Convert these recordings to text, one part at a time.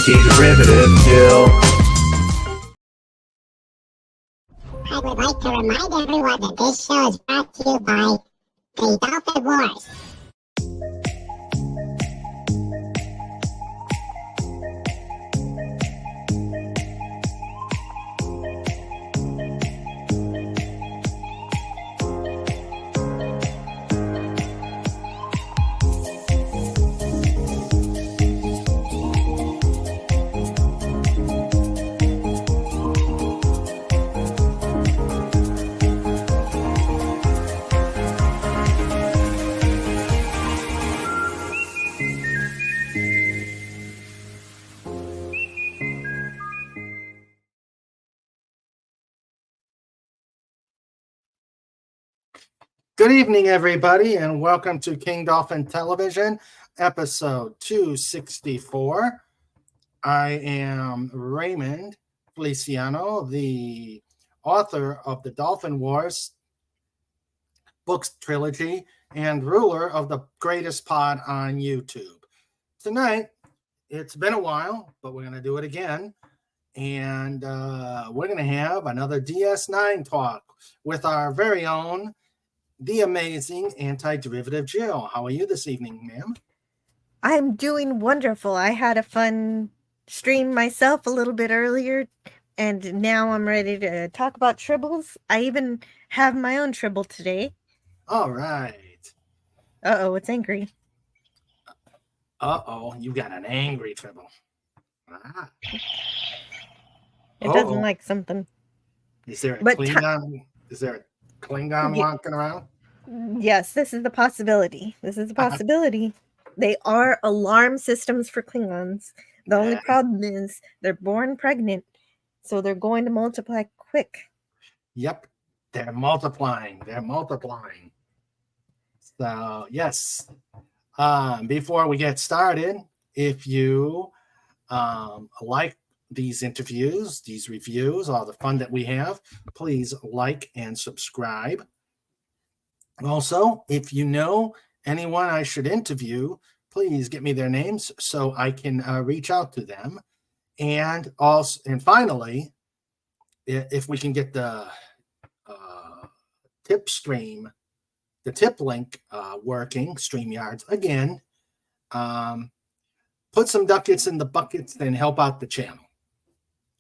Antiderivative, Jill. I would like to remind everyone that this show is brought to you by the Dolphin Wars. Good evening, everybody, and welcome to King Dolphin Television, episode 264. I am Raymond Feliciano, the author of the Dolphin Wars books trilogy and ruler of the greatest pod on YouTube. Tonight, it's been a while, but we're going to do it again, and we're going to have another DS9 talk with our very own the amazing Antiderivative Jill. How are you this evening, ma'am? I'm doing wonderful. I had a fun stream myself a little bit earlier, and now I'm ready to talk about tribbles. I even have my own tribble today. All right. Uh-oh, it's angry. Uh-oh, you got an angry tribble. Ah. It doesn't like something. Is there a Klingon? Is there a Klingon walking around? Yes, this is the possibility. This is a possibility. They are alarm systems for Klingons. The only problem is they're born pregnant, so they're going to multiply quick. Yep, they're multiplying. They're multiplying. So, yes. Before we get started, if you like these interviews, these reviews, all the fun that we have, please like and subscribe. Also, if you know anyone I should interview, please get me their names so I can reach out to them. And also, and finally, if we can get the tip stream, the tip link working, StreamYards again, put some ducats in the buckets and help out the channel.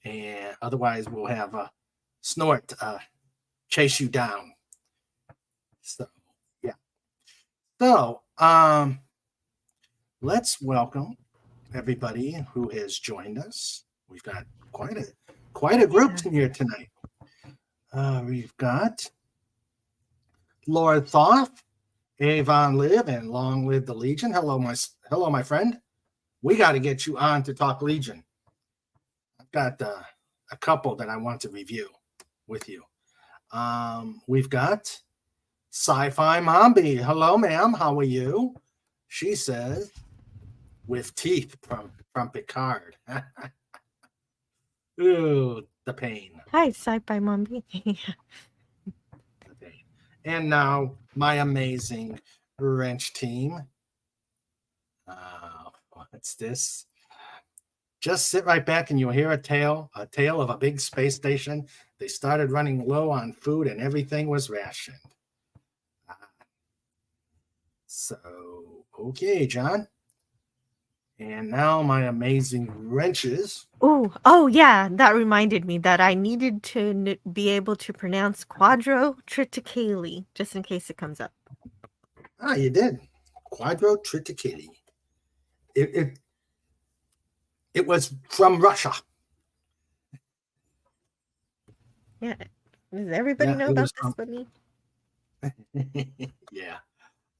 And otherwise, we'll have a snort chase you down. So, yeah. So, let's welcome everybody who has joined us. We've got quite a group here tonight. We've got Lord Thoth, Avon Live, and Long Live the Legion. Hello, my friend. We got to get you on to talk Legion. I've got a couple that I want to review with you. We've got Sci-Fi Mombi. Hello, ma'am. How are you? She says, with teeth from Picard. Ooh, the pain. Hi, Sci-Fi Mombi. The pain. And now my amazing wrench team. What's this? Just sit right back and you'll hear a tale of a big space station. They started running low on food and everything was rationed. So, okay, John. And now my amazing wrenches. Oh yeah, that reminded me that I needed to be able to pronounce quadrotriticale, just in case it comes up. Ah, you did. Quadrotriticale. It was from Russia. Yeah. Does everybody know about this but me? Yeah.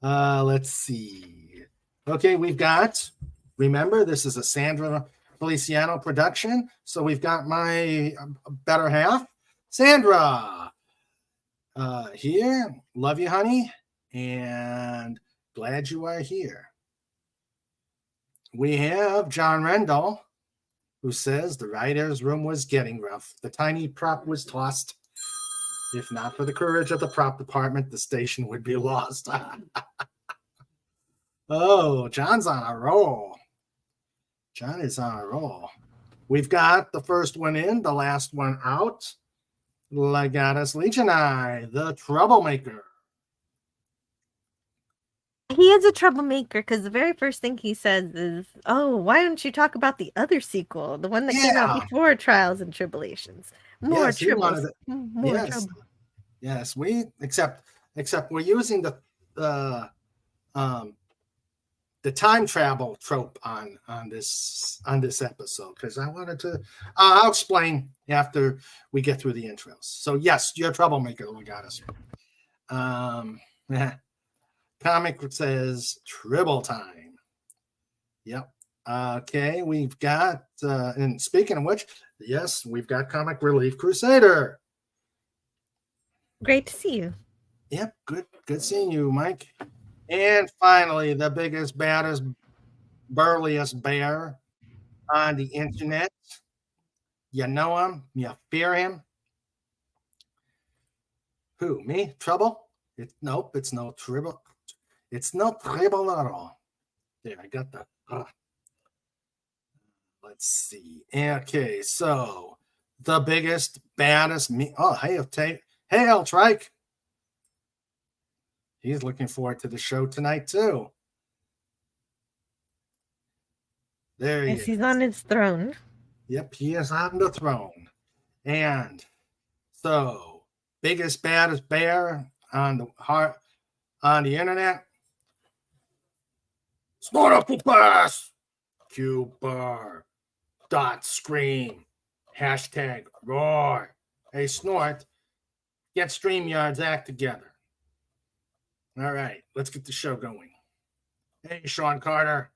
Let's see. Okay, we've got, remember, this is a Sandra Feliciano production. So we've got my better half, Sandra, here. Love you, honey. And glad you are here. We have John Rendell, who says the writer's room was getting rough. The tiny prop was tossed. If not for the courage of the prop department, the station would be lost. Oh, John's on a roll. John is on a roll. We've got the first one in, the last one out. Legatus Legionii, the troublemaker. He is a troublemaker because the very first thing he says is, "Oh, why don't you talk about the other sequel, the one that came out before Trials and Tribulations? More Yes, he wanted tribbles, it. more Yes, trouble." yes. We except we're using the time travel trope on this episode because I wanted to. I'll explain after we get through the intros. So yes, you're a troublemaker. We got us. Comic says Tribble time. Yep. Okay, we've got. And speaking of which, yes, we've got Comic Relief Crusader. Great to see you. Yep, good seeing you, Mike. And finally, the biggest, baddest, burliest bear on the internet. You know him, you fear him. Who, me? Trouble? Nope, it's no trouble. It's no trouble at all. There, I got the. Let's see. Okay, so the biggest, baddest me. Oh, hey, Trike. He's looking forward to the show tonight too. There he is. He's on his throne. Yep, he is on the throne. And so, biggest, baddest bear on the internet. Snort up the pass. Q-bar. Dot scream. Hashtag roar. Hey, Snort, get StreamYard's act together. All right, let's get the show going. Hey, Sean Carter.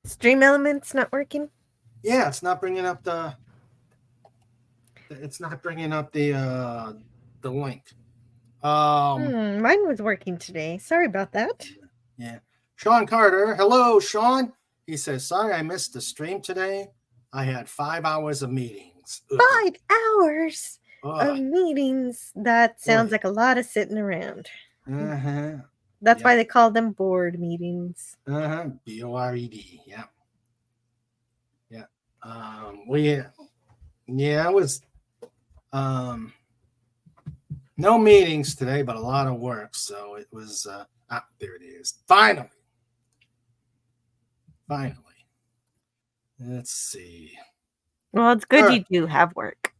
Stream Elements not working? Yeah, it's not bringing up the. It's not bringing up the link. Mine was working today. Sorry about that. Yeah, Sean Carter. Hello, Sean. He says, "Sorry, I missed the stream today. I had 5 hours of meetings." Ugh. 5 hours of meetings. That sounds like a lot of sitting around. That's why they call them board meetings. BORED. Yeah. Yeah. It was no meetings today, but a lot of work. So it was there it is. Finally. Let's see. Well, it's good you do have work.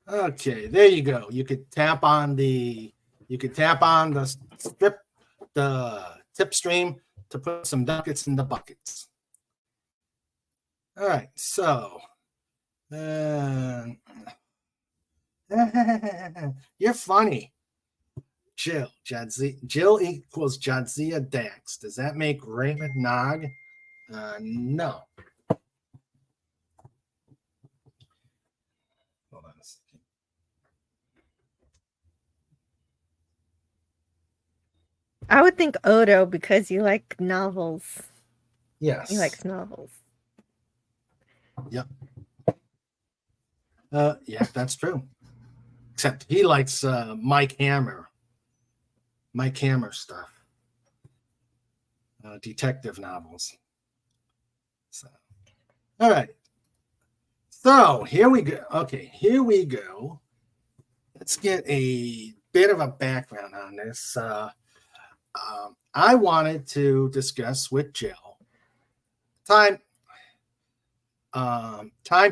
Okay, there you go. You could tap on the strip, the tip stream to put some ducats in the buckets. All right, so you're funny. Jill equals Jadzia Dax. Does that make Raymond Nog? No. Hold on a second. I would think Odo because you like novels. Yes. He likes novels. Yep. Yeah, that's true. Except he likes Mike Hammer stuff. Detective novels. So, all right. So here we go. Okay, here we go. Let's get a bit of a background on this. I wanted to discuss with Jill time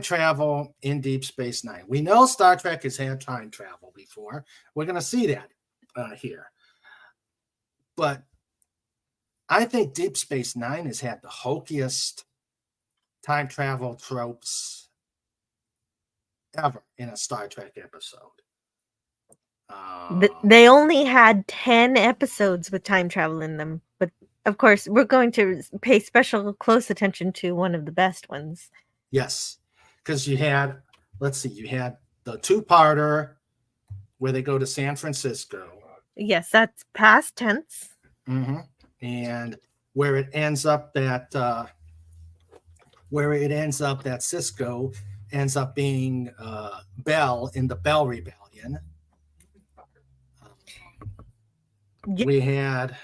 travel in Deep Space Nine. We know Star Trek has had time travel before. We're going to see that here. But I think Deep Space Nine has had the hokiest time travel tropes ever in a Star Trek episode. They only had 10 episodes with time travel in them. But, of course, we're going to pay special close attention to one of the best ones. Yes, because you had the two-parter where they go to San Francisco. Yes, that's past tense. And where it ends up that Cisco ends up being Bell in the Bell Rebellion. We had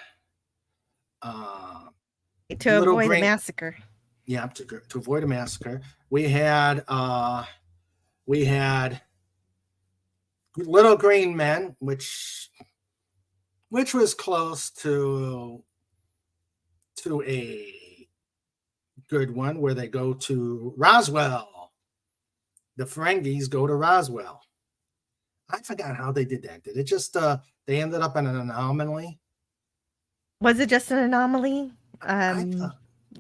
To Little avoid a Green- massacre. Yeah, to avoid a massacre. We had Little Green Men, which was close to a good one, where they go to Roswell. The Ferengis go to Roswell. I forgot how they did that. Did it just they ended up in an anomaly? Was it just an anomaly?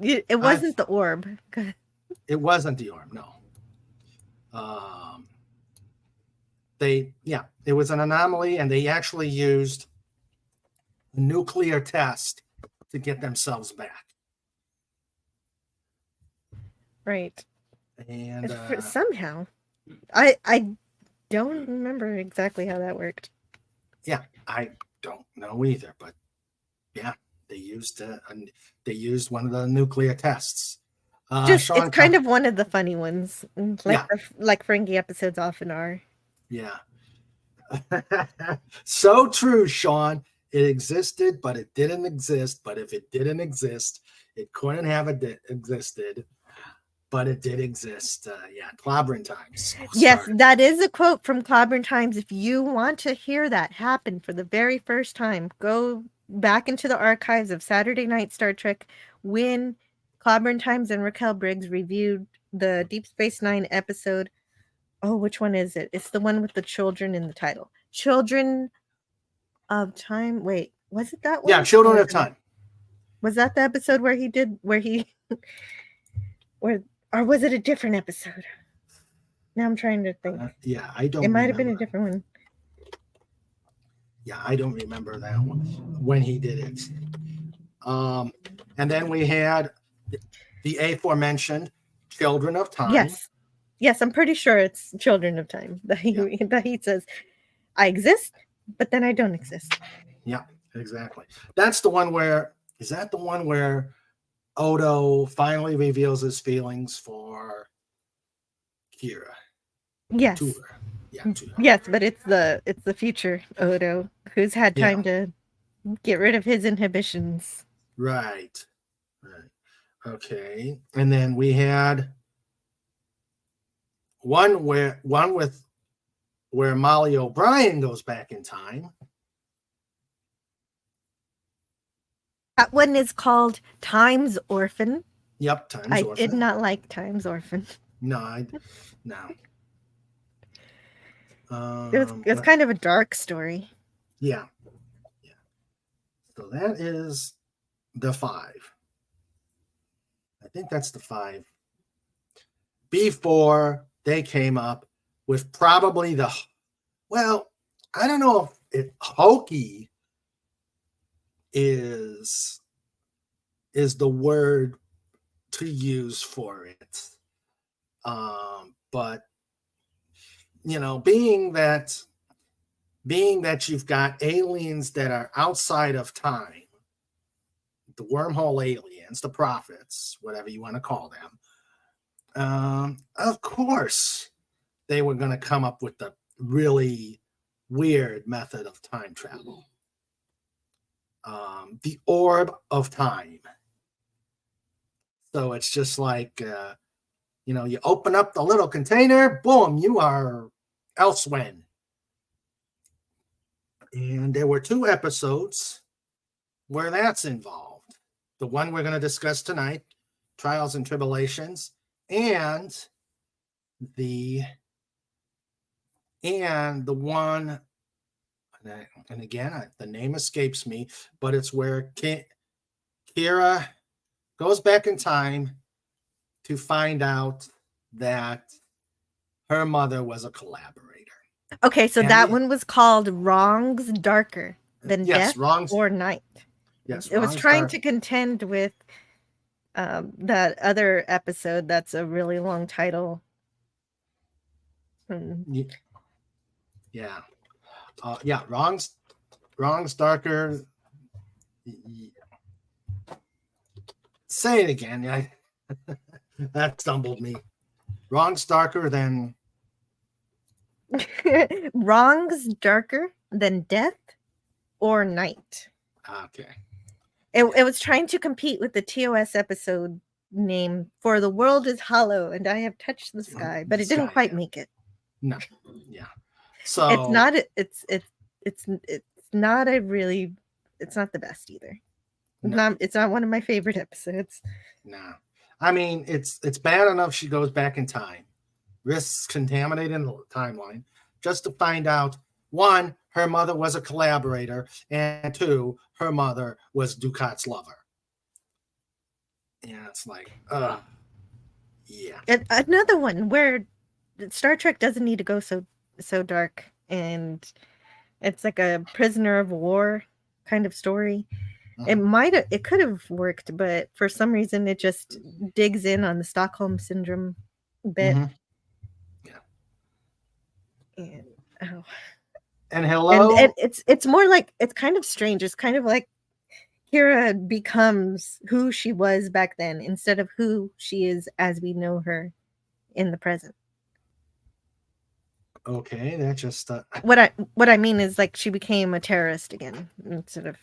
It wasn't the orb. It wasn't the orb, no. It was an anomaly, and they actually used a nuclear test to get themselves back. Right. And somehow, I don't remember exactly how that worked. yeah, I don't know either, but yeah, they used one of the nuclear tests. It's kind of one of the funny ones, like Ferengi episodes often are. Yeah. So true, Sean. It existed, but it didn't exist. But if it didn't exist, it couldn't have existed. But it did exist. Clobbering Times. Yes, that is a quote from Clobbering Times. If you want to hear that happen for the very first time, go back into the archives of Saturday Night Star Trek when Clobbering Times and Raquel Briggs reviewed the Deep Space Nine episode. Oh, which one is it? It's the one with the children in the title. Children of Time. Wait, was it that one? Yeah, Children of Time. Was that the episode where or was it a different episode? Now I'm trying to think. I don't. It might have been a different one. Yeah, I don't remember that one when he did it. And then we had the aforementioned Children of Time. Yes, I'm pretty sure it's Children of Time that he says, I exist, but then I don't exist. Yeah, exactly. That's the one where, is that the one where Odo finally reveals his feelings for Kira? Yes. To her. Yeah, to her. Yes, but it's the future Odo who's had time to get rid of his inhibitions. Right. Okay. And then we had one where Molly O'Brien goes back in time. That one is called Time's Orphan. Yep, Time's Orphan. I did not like Time's Orphan. No. It was kind of a dark story. Yeah. So that is the 5. I think that's the 5. Before they came up with probably I don't know if hokey is the word to use for it. But being that you've got aliens that are outside of time, the wormhole aliens, the prophets, whatever you want to call them, of course they were going to come up with the really weird method of time travel. The orb of time. So it's just like, you open up the little container, boom, you are elsewhere. And there were 2 episodes where that's involved. The one we're going to discuss tonight, Trials and Tribbilations, and the one, and again, the name escapes me, but it's where Kira goes back in time to find out that her mother was a collaborator. Okay, so that one was called Wrongs Darker Than Death or Night. Yes, it was trying to contend with that other episode that's a really long title. Yeah. Wrongs Darker. Say it again. That stumbled me. Wrongs Darker Than... Wrongs Darker Than Death or Night. Okay. It was trying to compete with the TOS episode name For the World is Hollow and I Have Touched the Sky, but it didn't Sky, quite yeah. make it. No, yeah. So It's not not a really it's not the best either. No. It's not one of my favorite episodes. No. I mean, it's bad enough she goes back in time, risks contaminating the timeline, just to find out, one, her mother was a collaborator, and two, her mother was Ducat's lover. Yeah, it's like, yeah. And another one where Star Trek doesn't need to go so dark, and it's like a prisoner of war kind of story. It could have worked, but for some reason it just digs in on the Stockholm syndrome bit. Yeah. And hello. And it's more like, it's kind of strange. It's kind of like Kira becomes who she was back then instead of who she is as we know her in the present. Okay, that's just what I mean is, like, she became a terrorist again instead of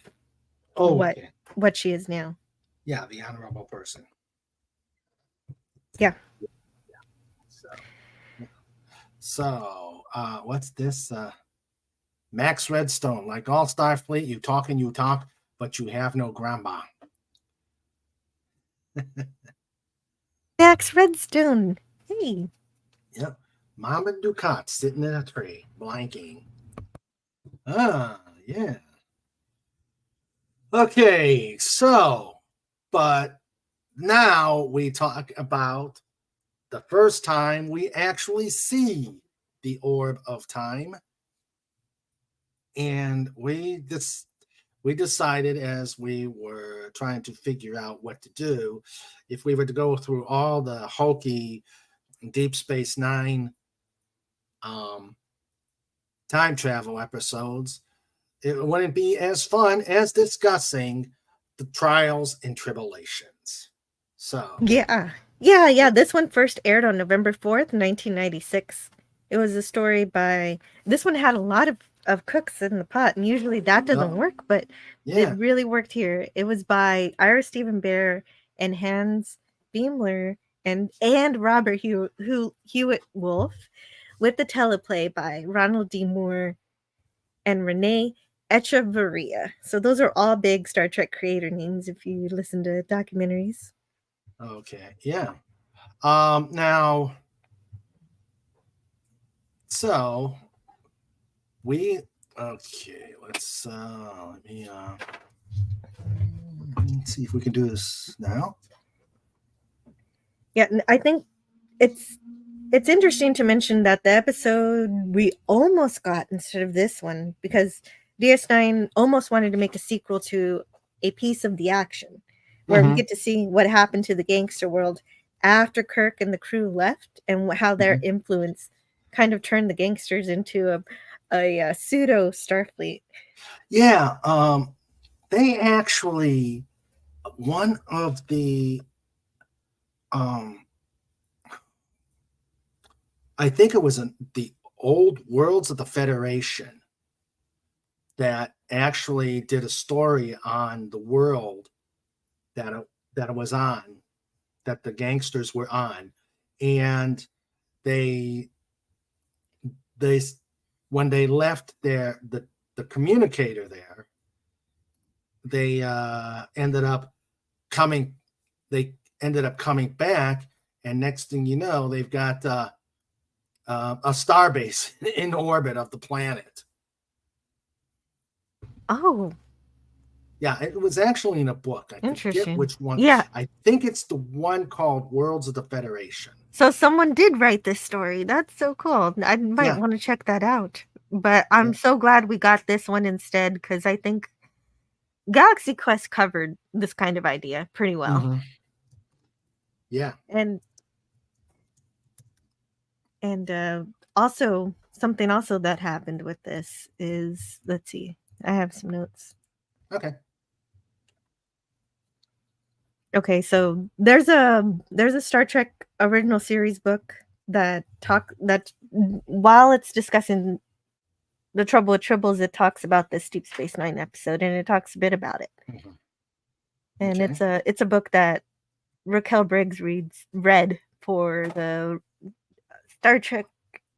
what she is now. Yeah, the honorable person. Yeah. So what's this? Max Redstone, like all Starfleet, you talk and you talk, but you have no grandma. Max Redstone. Hey. Yep. Mama Ducat sitting in a tree, blanking. Ah, yeah. Okay, so, but now we talk about the first time we actually see the orb of time. And we decided, as we were trying to figure out what to do, if we were to go through all the hokey Deep Space Nine time travel episodes, it wouldn't be as fun as discussing the trials and tribulations. So yeah. This one first aired on November 4th, 1996. It was a story by, this one had a lot of cooks in the pot, and usually that doesn't work, but it really worked here. It was by Ira Stephen Bear and Hans Beimler and Robert Hewitt Wolf, with the teleplay by Ronald D. Moore and Renee Echevarria. So those are all big Star Trek creator names if you listen to documentaries. Okay, yeah. Now, so let's see if we can do this now. Yeah, I think it's interesting to mention that the episode we almost got instead of this one, because DS9 almost wanted to make a sequel to A Piece of the Action, where we get to see what happened to the gangster world after Kirk and the crew left, and how their influence kind of turned the gangsters into a pseudo Starfleet. Yeah, they actually, one of the I think it was the old Worlds of the Federation that actually did a story on the world that it was on, that the gangsters were on, and they when they left the communicator there, they ended up coming back, and next thing you know, they've got a starbase in orbit of the planet. Oh. Yeah, it was actually in a book. I forget which one. Yeah. I think it's the one called Worlds of the Federation. So someone did write this story. That's so cool. I might want to check that out. But I'm so glad we got this one instead, because I think Galaxy Quest covered this kind of idea pretty well. Yeah. And also, something also that happened with this is, let's see, I have some notes. Okay, so there's a Star Trek original series book that while it's discussing the trouble with tribbles, it talks about this Deep Space Nine episode, and it talks a bit about it. and Okay. it's a book that Raquel Briggs read for the Star Trek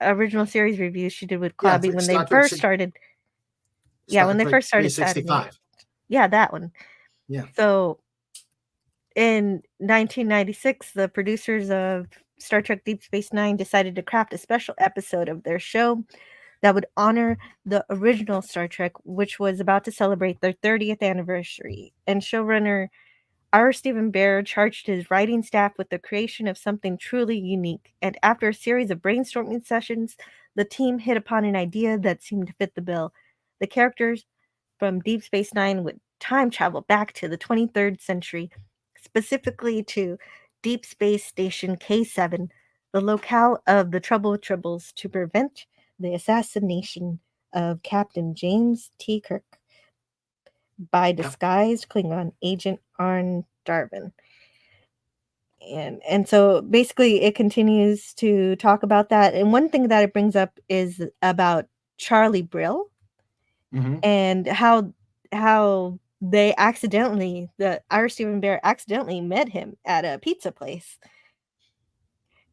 original series reviews she did with Yeah, Clobby when they Star Trek, first started. Yeah, Star when they Trek first started studying it. 365. Yeah, that one. Yeah. So in 1996, the producers of Star Trek Deep Space Nine decided to craft a special episode of their show that would honor the original Star Trek, which was about to celebrate their 30th anniversary. And showrunner R. Stephen Bear charged his writing staff with the creation of something truly unique. And after a series of brainstorming sessions, the team hit upon an idea that seemed to fit the bill. The characters from Deep Space Nine would time travel back to the 23rd century, specifically to Deep Space Station K7, the locale of the Trouble with Tribbles, to prevent the assassination of Captain James T. Kirk by disguised Klingon agent Arn Darvin. And so basically it continues to talk about that. And one thing that it brings up is about Charlie Brill Mhm. and how they accidentally, the Irish Stephen Bear accidentally met him at a pizza place.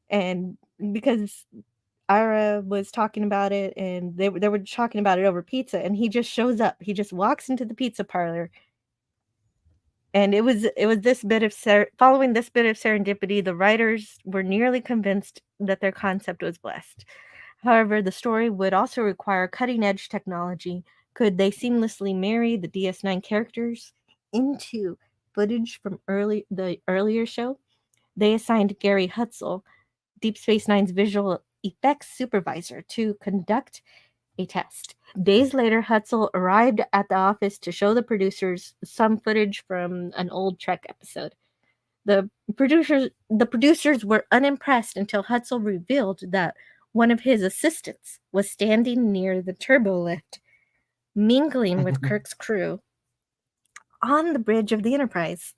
And because Ira was talking about it and they were talking about it over pizza, and he just shows up. He just walks into the pizza parlor. And it was this bit of following this bit of serendipity, the writers were nearly convinced that their concept was blessed. However, the story would also require cutting-edge technology. Could they seamlessly marry the DS9 characters into footage from the earlier show? They assigned Gary Hutzel, Deep Space Nine's visual effects supervisor, to conduct a test. Days later, Hutzel arrived at the office to show the producers some footage from an old Trek episode. The producers were unimpressed until Hutzel revealed that one of his assistants was standing near the turbo lift, mingling with Kirk's crew on the bridge of the Enterprise.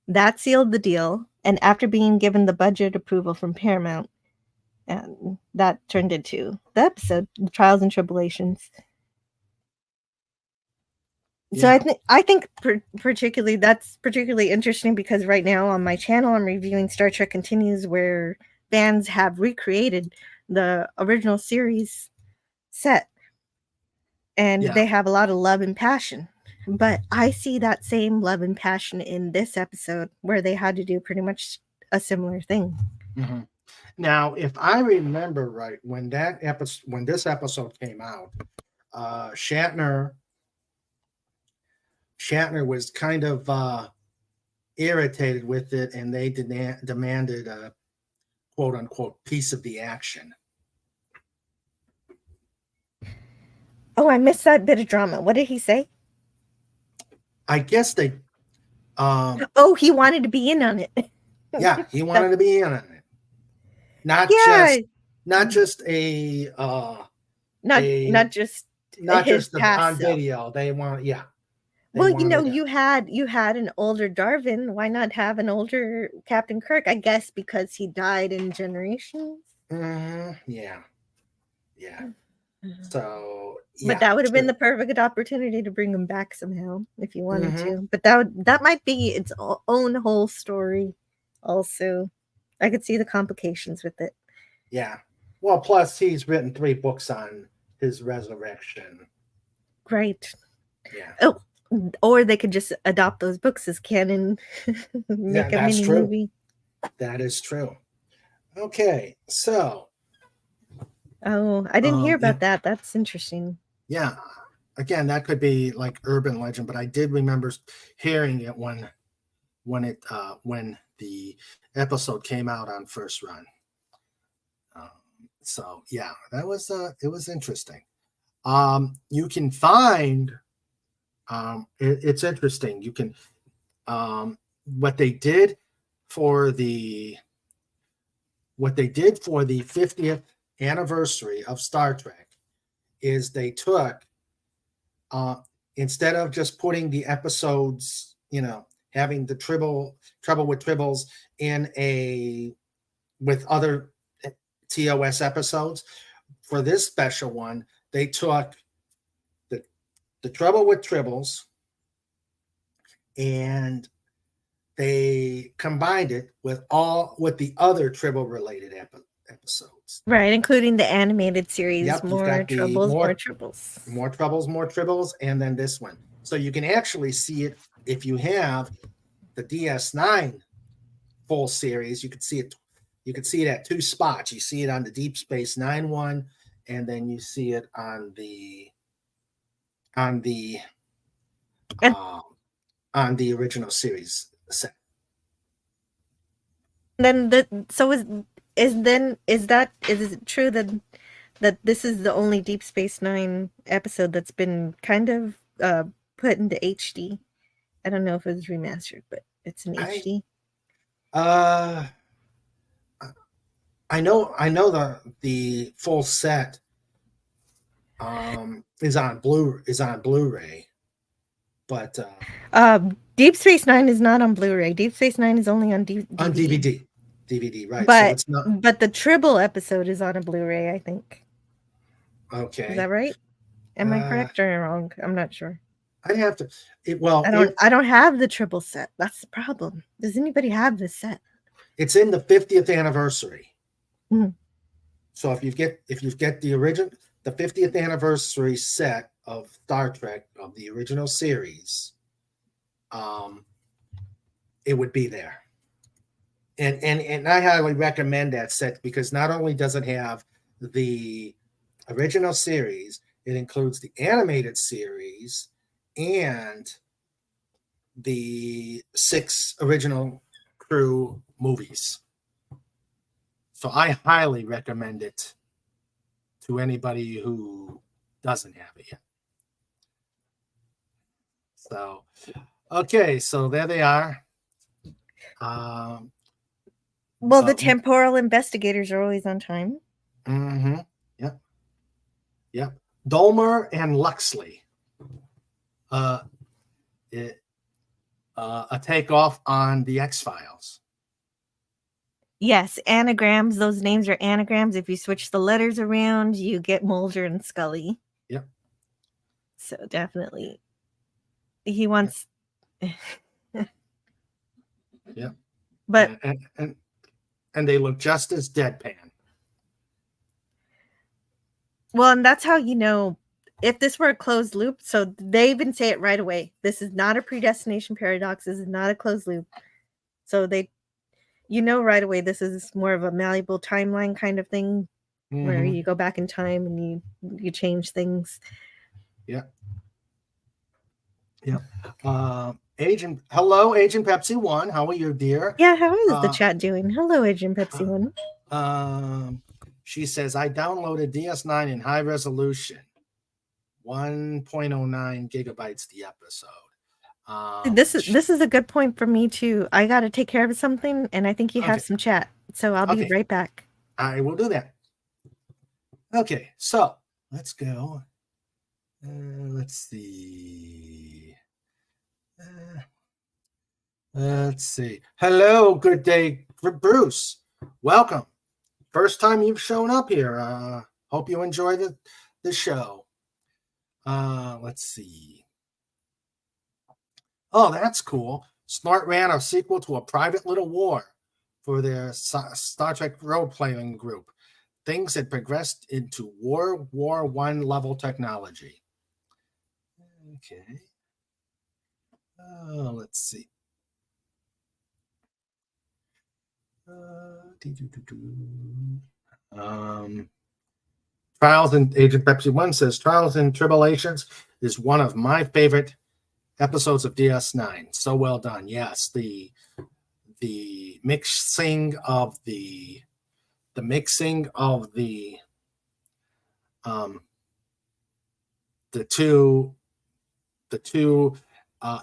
That sealed the deal, and after being given the budget approval from Paramount, and that turned into the episode, The Trials and Tribulations. So Yeah. I think particularly that's particularly interesting because right now on my channel I'm reviewing Star Trek Continues, where fans have recreated the original series set, and Yeah. they have a lot of love and passion. But I see that same love and passion in this episode where they had to do pretty much a similar thing. Mhm. Now, if I remember right, when this episode came out, Shatner was kind of irritated with it, and they demanded a quote unquote piece of the action. Oh, I missed that bit of drama. What did he say? I guess they Oh, he wanted to be in on it. yeah, he wanted to be in on it. Not Yeah. just a Not just not his just past on self. video. They want Well, you had an older Darvin. Why not have an older Captain Kirk? I guess because he died in Generations. Yeah. So But that would have been the perfect opportunity to bring him back somehow if you wanted to. But that might be its own whole story. Also, I could see the complications with it. Yeah. Well, plus he's written 3 books on his resurrection. Right. Yeah. Oh, or they could just adopt those books as canon, make a mini movie. That is true. Okay, so. Oh, I didn't hear about that. That's interesting. Yeah. Again, that could be like urban legend, but I did remember hearing it when the episode came out on first run. So yeah, that was it was interesting. You can find it's interesting. You can what they did for the 50th anniversary of Star Trek is they took instead of just putting the episodes, having the trouble with tribbles with other TOS episodes, for this special one, they took the trouble with tribbles and they combined it with the other Tribble related episodes. Right, including the animated series. Yep, you've More got the troubles, more tribbles. more Tribbles, and then this one. So you can actually see it if you have the DS9 full series. You could see it. You could see it at two spots. You see it on the Deep Space Nine one, and then you see it on the original series set. Then is it true that this is the only Deep Space Nine episode that's been kind of put into HD? I don't know if it was remastered, but it's in HD. I know the full set is on Blu-ray, but Deep Space Nine is not on Blu-ray. Deep Space Nine is only on DVD. On DVD, right? But so it's not. But the Tribble episode is on a Blu-ray, I think. Okay, is that right? Am I correct or wrong? I'm not sure. I'd have to. I don't have the Tribble set. That's the problem. Does anybody have this set? It's in the 50th anniversary. Mhm. So if you get the original, the 50th anniversary set of Star Trek of the original series, it would be there. And I highly recommend that set because not only does it have the original series, it includes the animated series and the 6 original crew movies. So I highly recommend it to anybody who doesn't have it yet. So, okay, so there they are. Well, the temporal investigators are always on time. Mm-hmm. Yep. Dolmer and Luxley. A takeoff on the X-Files. Yes, anagrams. Those names are anagrams. If you switch the letters around, you get Mulder and Scully. Yep. So definitely, he wants. Yep. But and they look just as deadpan. Well, and that's how you know if this were a closed loop. So they even say it right away. This is not a predestination paradox. This is not a closed loop. So right away this is more of a malleable timeline kind of thing, where you go back in time and you change things. Yeah. Agent Pepsi 1. How are you, dear? Yeah, how is the chat doing? Hello, Agent Pepsi 1. She says, I downloaded DS9 in high resolution, 1.09 gigabytes the episode. This is a good point for me too. I got to take care of something, and I think you have some chat, so I'll be right back. I will do that. Okay, so let's go. Let's see. Let's see. Hello, good day, Bruce. Welcome. First time you've shown up here. Hope you enjoy the show. Let's see. Oh, that's cool. Snort ran a sequel to A Private Little War for their Star Trek role-playing group. Things had progressed into World War I level technology. Okay. Let's see. Trials and Agent Pepsi 1 says Trials and Tribbilations is one of my favorite episodes of DS9. So well done. Yes, the mixing of the two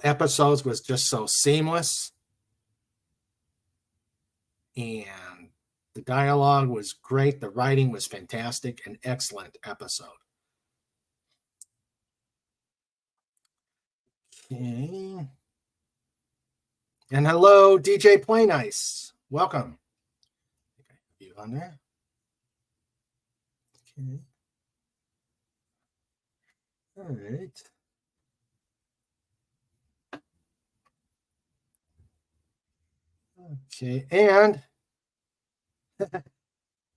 episodes was just so seamless, and the dialogue was great. The writing was fantastic. An excellent episode. Okay. And hello, DJ Play Nice. Welcome. You on there? Okay. All right. Okay, and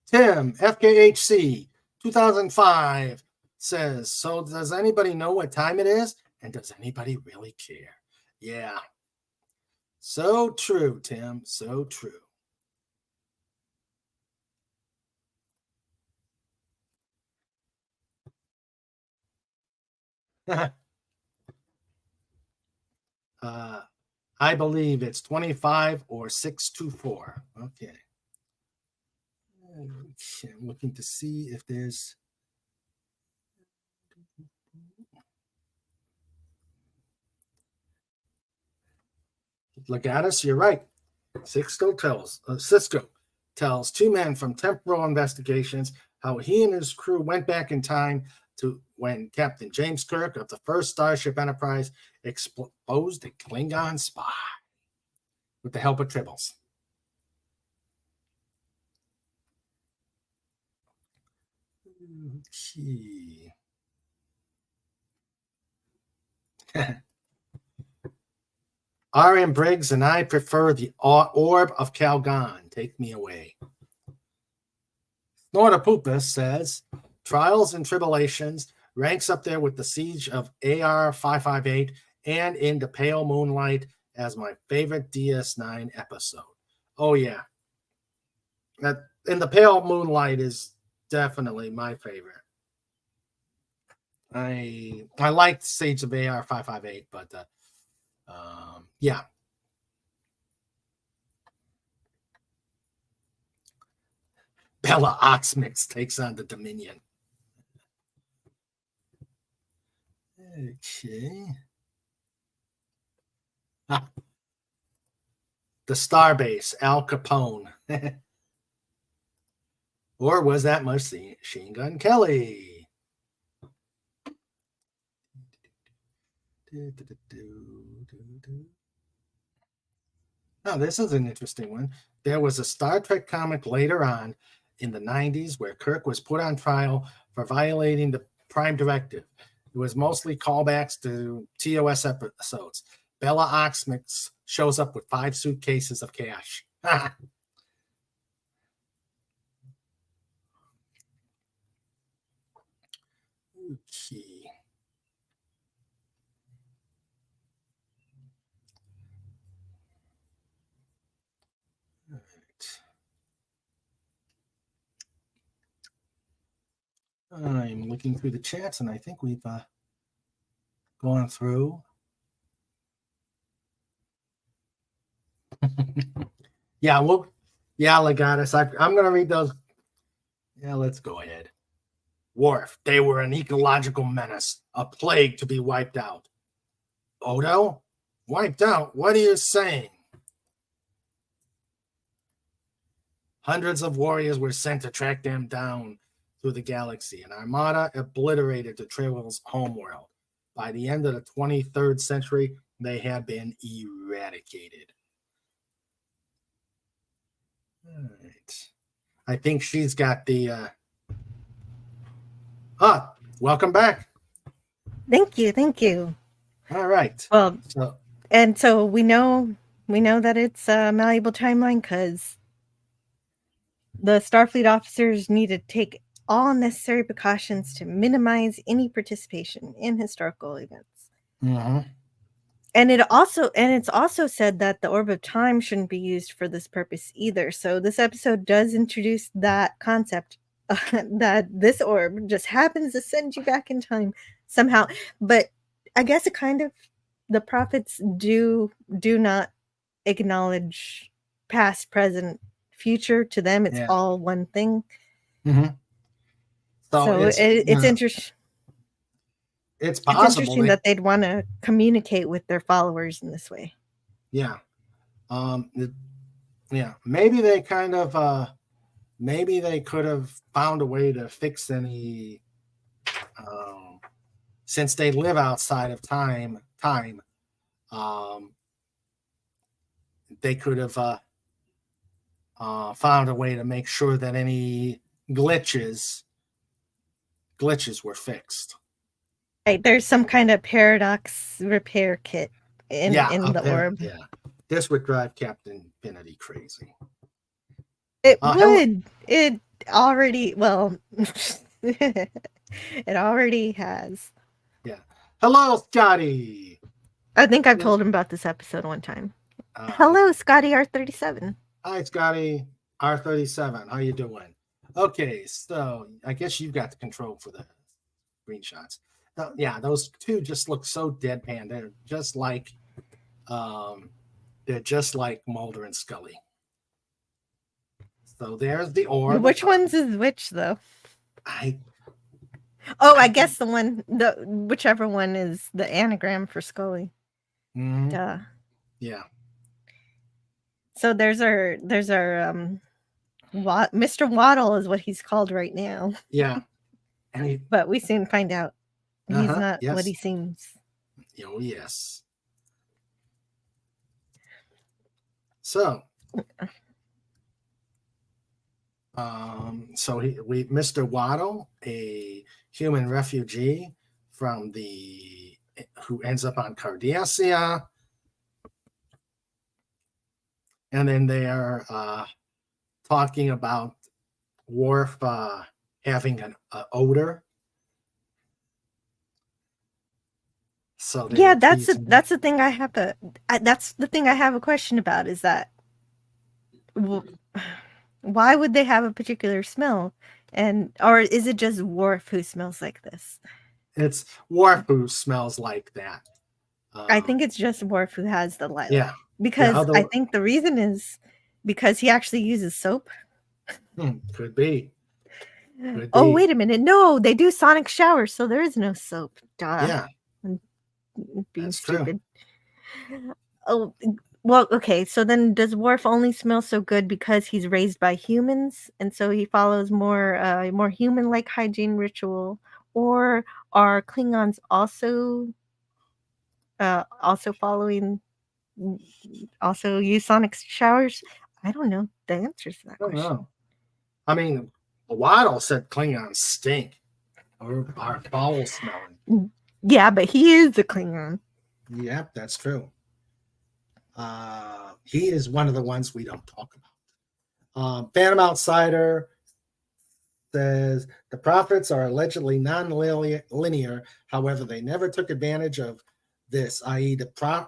Tim, FKHC 2005 says, so does anybody know what time it is? And does anybody really care? Yeah. So true, Tim. So true. I believe it's 25 or 624. Okay. Okay, I'm looking to see if there's. Legatus, you're right. Cisco tells two men from Temporal Investigations how he and his crew went back in time to when Captain James Kirk of the first Starship Enterprise exposed a Klingon spy with the help of Tribbles. Okay. R.M. Briggs and I prefer the Orb of Calgon. Take me away. Snortopupus says, Trials and Tribbilations ranks up there with the Siege of AR 558 and In the Pale Moonlight as my favorite DS9 episode. Oh, yeah. That In the Pale Moonlight is definitely my favorite. I liked Siege of AR 558, but yeah. Bella Oxmix takes on the Dominion. Okay. The Starbase, Al Capone. Or was that Machine Gun Kelly? Now, this is an interesting one. There was a Star Trek comic later on in the 90s where Kirk was put on trial for violating the Prime Directive. It was mostly callbacks to TOS episodes. Bella Oxmix shows up with 5 suitcases of cash. Okay. I'm looking through the chats, and I think we've gone through. Yeah, Legatus. I'm going to read those. Yeah, let's go ahead. Worf, they were an ecological menace, a plague to be wiped out. Odo, wiped out? What are you saying? Hundreds of warriors were sent to track them down through the galaxy. An armada obliterated the Tribbles' homeworld. By the end of the 23rd century, they had been eradicated. All right. I think she's got the... welcome back. Thank you. All right. Well, so we know that it's a malleable timeline because the Starfleet officers need to take all necessary precautions to minimize any participation in historical events. Mm-hmm. And it's also said that the orb of time shouldn't be used for this purpose either. So this episode does introduce that concept that this orb just happens to send you back in time somehow. But I guess it kind of, the prophets do not acknowledge past, present, future. To them, it's all one thing. Mm-hmm. So it's interesting. It's possible. It's interesting that they'd want to communicate with their followers in this way. Yeah. Maybe they kind of maybe they could have found a way to fix any since they live outside of time they could have found a way to make sure that any glitches were fixed. Right, there's some kind of paradox repair kit in the orb. Yeah, This would drive Captain Kennedy crazy. It Hello. would. It already, well, it already has. Yeah. Hello, Scotty. I think I've told him about this episode one time. Hello, Scotty R37. Hi, Scotty R37. How you doing? Okay, so I guess you've got the control for the screenshots. Yeah, those two just look so deadpan. They're just like Mulder and Scully. So there's the orb. Which one's is which though? I guess whichever one is the anagram for Scully. Mm-hmm. Duh. Yeah. So there's our Mr. Waddle is what he's called right now. Yeah. But we soon find out he's not what he seems. Oh yes. So Mr. Waddle, a human refugee who ends up on Cardassia, and then they are talking about Worf having an odor. So yeah, that's the thing I have a question about, is that why would they have a particular smell, or is it just Worf who smells like this? It's Worf who smells like that. I think it's just Worf who has the lilac. Yeah, because I think the reason is because he actually uses soap. Could be. Oh, wait a minute! No, they do sonic showers, so there is no soap. Duh. Yeah. Being That's stupid. True. Oh, well, okay. So then, does Worf only smell so good because he's raised by humans, and so he follows more human-like hygiene ritual, or are Klingons also following, also use sonic showers? I don't know the answers to that question. Know. I mean, Waddle said Klingons stink or are foul smelling. Yeah, but he is a Klingon. Yep, that's true. He is one of the ones we don't talk about. Phantom Outsider says the prophets are allegedly non-linear. However, they never took advantage of this, i.e.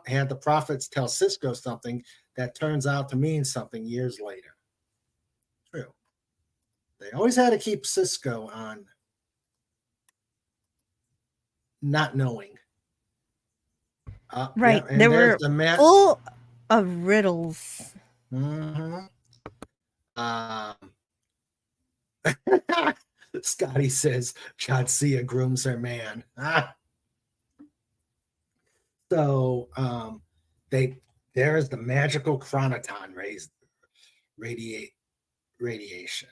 had the prophets tell Cisco something that turns out to mean something years later. True. They always had to keep Cisco on not knowing. Right. Yeah, they were full of riddles. Mm-hmm. Scotty says Jadzia grooms her man. So there's the magical chronoton radiation.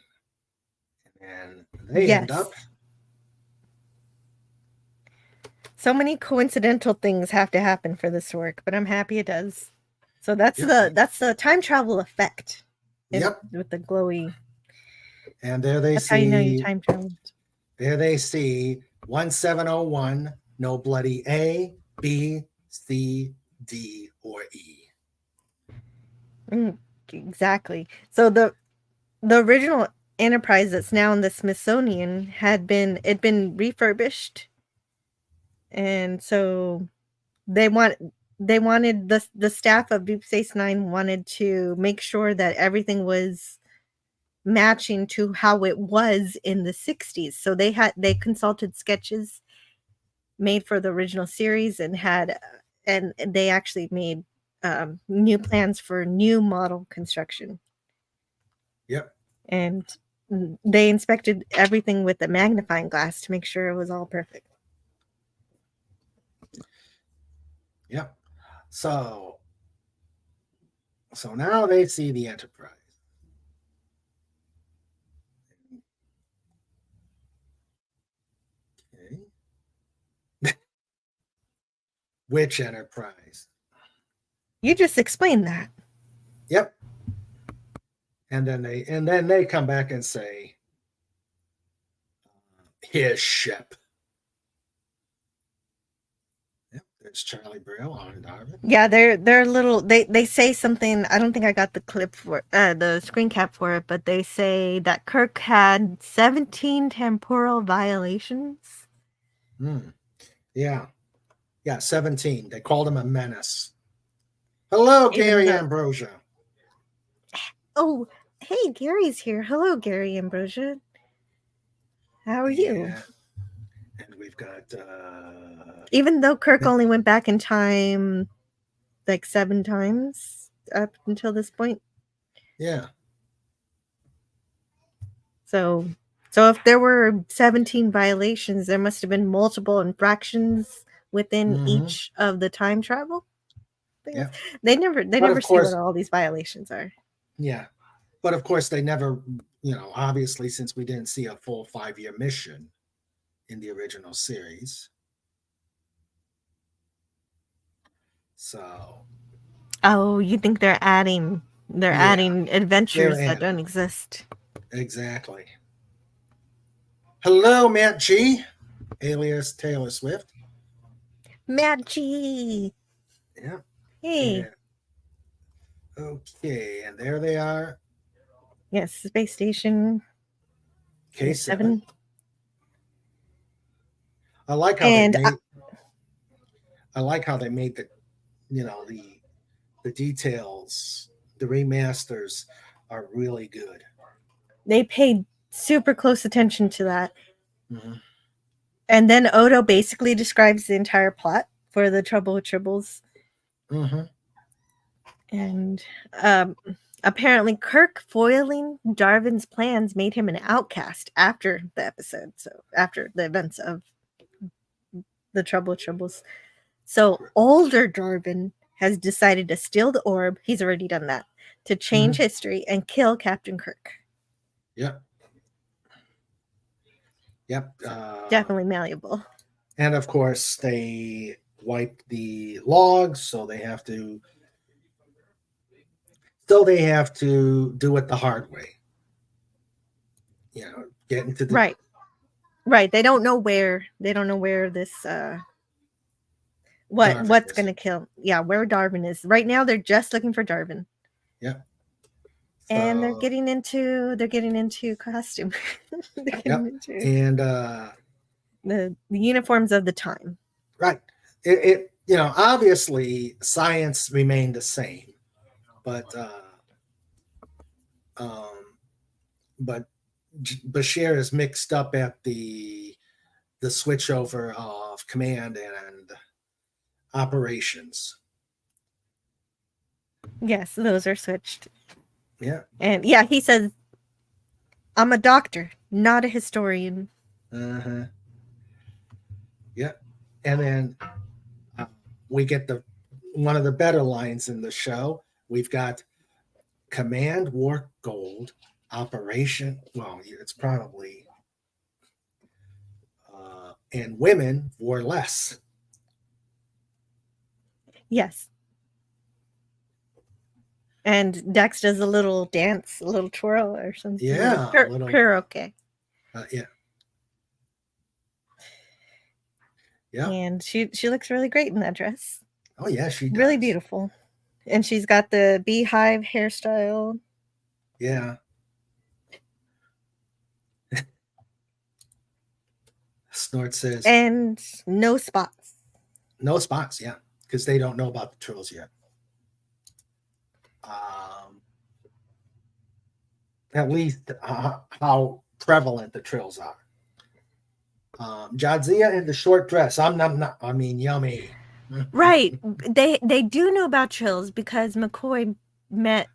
And they end up. So many coincidental things have to happen for this to work, but I'm happy it does. So that's the time travel effect. With the glowy. And there they that's see. How you know you time traveled. There they see 1701. No bloody A, B, C, D, or E. Exactly. So the original Enterprise that's now in the Smithsonian had been refurbished. And so they wanted the staff of Deep Space Nine wanted to make sure that everything was matching to how it was in the 60s. So they consulted sketches made for the original series and they actually made new plans for new model construction. Yep. And they inspected everything with a magnifying glass to make sure it was all perfect. Yep. So now they see the Enterprise. Okay. Which Enterprise? You just explained that. Yep. And then they come back and say his ship. Yep, It's Charlie Brill on Darwin. Yeah, they're little. They say something. I don't think I got the clip for the screen cap for it, but they say that Kirk had 17 temporal violations. Yeah. Yeah, 17. They called him a menace. Hello, Gary Ambrosia. Oh, hey, Gary's here. Hello, Gary Ambrosia. How are you? And we've got even though Kirk only went back in time like 7 times up until this point. Yeah. So if there were 17 violations, there must have been multiple infractions within each of the time travel things. Yeah. They never see what all these violations are. Yeah. But of course they never, obviously, since we didn't see a full 5-year mission in the original series. So. Oh, you think they're adding adventures that don't exist. Exactly. Hello, Matt G, alias Taylor Swift. Matt G. Yeah. Hey. Okay, and there they are. Yes, space station. K7. I like how they made the, the details. The remasters are really good. They paid super close attention to that. And then Odo basically describes the entire plot for the Trouble with Tribbles. And apparently Kirk foiling Darwin's plans made him an outcast after the episode. So after the events of the Trouble with Tribbles. So older Darwin has decided to steal the orb. He's already done that. To change history and kill Captain Kirk. Yep. Definitely malleable. And of course, they wipe the logs, so they have to do it the hard way. Get into the right. They don't know where this what's going to kill. Yeah, where Darwin is. Right now they're just looking for Darwin. Yeah. And they're getting into costume. And the uniforms of the time. Right. It obviously science remained the same, but Bashir is mixed up at the switchover of command and operations. Yes, those are switched. Yeah. And yeah, he says, I'm a doctor, not a historian. Yeah. And then we get one of the better lines in the show. We've got command wore gold, operation. Well, it's probably and women wore less. Yes. And Dex does a little dance, a little twirl or something. Yeah. Karaoke. Yeah. Yeah. And she looks really great in that dress. Oh, yeah, she does. Really beautiful. And she's got the beehive hairstyle. Yeah. Snort says. And no spots. No spots, yeah. Because they don't know about the trills yet. At least how prevalent the trills are. Jadzia in the short dress. Yummy. Right. They do know about trills because McCoy met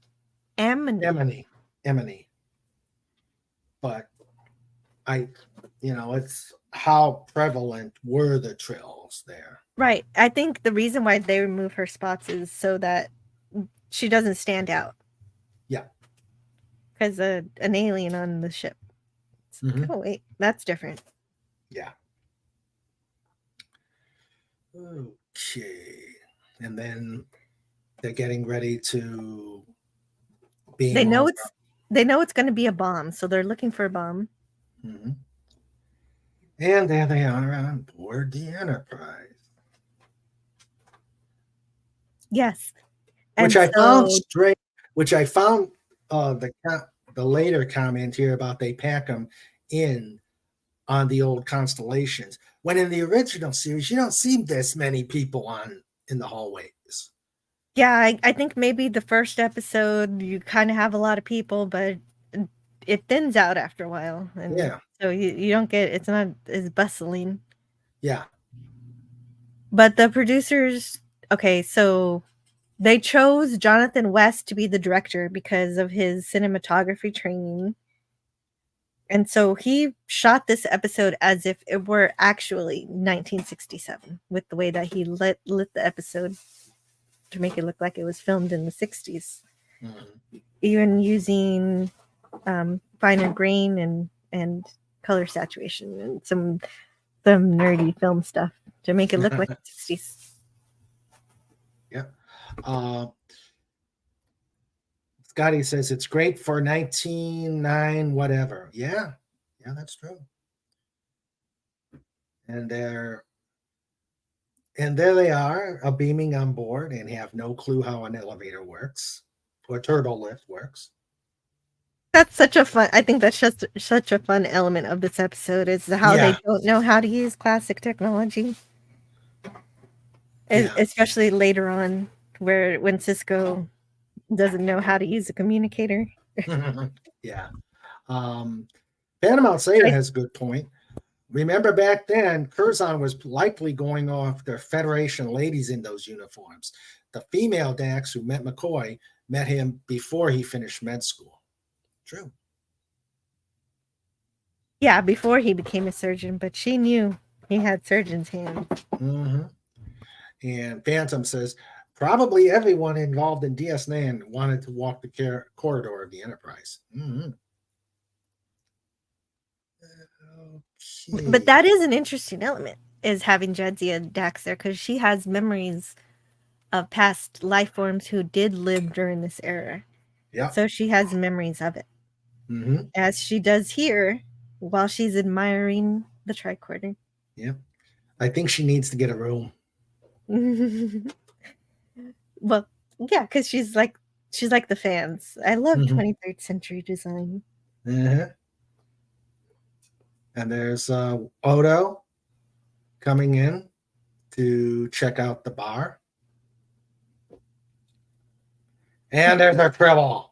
Emily. But it's how prevalent were the trills there. Right. I think the reason why they remove her spots is so that she doesn't stand out. Yeah. Because an alien on the ship. Oh, wait. That's different. Yeah. Okay. And then they're getting ready to be. They know it's going to be a bomb, so they're looking for a bomb. And there they are on board the Enterprise. Yes. Which And I found so, strange. Which I found the later comment here about they pack them in on the old constellations. When in the original series, you don't see this many people in the hallways. yeah, I think maybe the first episode you kind of have a lot of people, but it thins out after a while. And Yeah, so you don't get, it's not as bustling. yeah. But the producers, okay, so they chose Jonathan West to be the director because of his cinematography training. And so he shot this episode as if it were actually 1967 with the way that he lit the episode to make it look like it was filmed in the 60s. Mhm. Even using finer grain and color saturation and some nerdy film stuff to make it look like the 60s. Yeah. Scotty says it's great for 1909 whatever. Yeah, that's true. And there they are, beaming on board and have no clue how an elevator works or turbo lift works. That's such a fun. I think that's just such a fun element of this episode is how they don't know how to use classic technology, especially later on, when Cisco doesn't know how to use a communicator. Yeah. Paramount Zeta has a good point. Remember back then, Curzon was likely going off the Federation ladies in those uniforms. The female Dax who met McCoy met him before he finished med school. True. Yeah, before he became a surgeon, but she knew he had surgeon's hands. Mm-hmm. And Phantom says, probably everyone involved in DS9 wanted to walk the corridor of the Enterprise. Mm-hmm. Okay. But that is an interesting element, is having Jadzia Dax there, because she has memories of past life forms who did live during this era. Yeah. So she has memories of it. Mm-hmm. As she does here while she's admiring the tricorder. Yeah. I think she needs to get a room. Well, yeah, because she's like the fans. I love 23rd century design. Uh-huh. And there's Odo coming in to check out the bar. And there's our Tribble.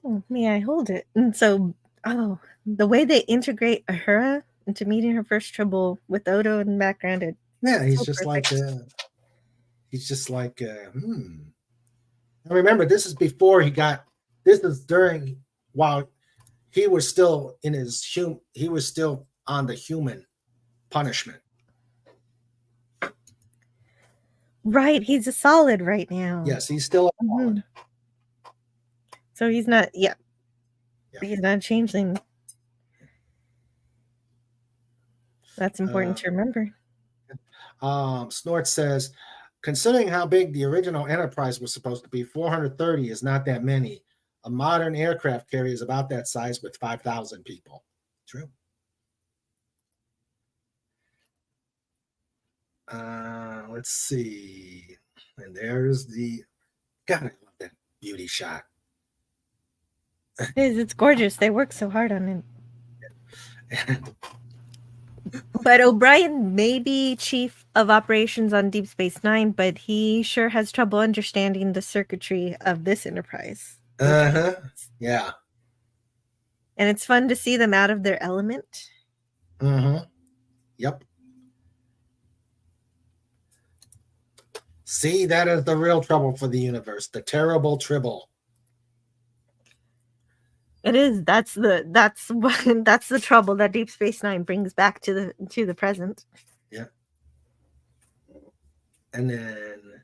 Oh, may I hold it? And so, the way they integrate Ahura into meeting her first Tribble with Odo in the background. He's so just perfect. Now remember, this is before this is while he was still he was still on the human punishment. Right, he's a solid right now. Yes, he's still a solid. So he's not, he's not a changeling. That's important to remember. Snort says, considering how big the original Enterprise was supposed to be, 430 is not that many. A modern aircraft carrier is about that size with 5,000 people. True. Let's see. And there's God, I love that beauty shot. It's gorgeous. They work so hard on it. But O'Brien may be chief of operations on Deep Space Nine, but he sure has trouble understanding the circuitry of this Enterprise. Yeah. And it's fun to see them out of their element. Yep. See, that is the real trouble for the universe, the terrible Tribble. It is. That's the trouble that Deep Space Nine brings back to the present. Yeah. And then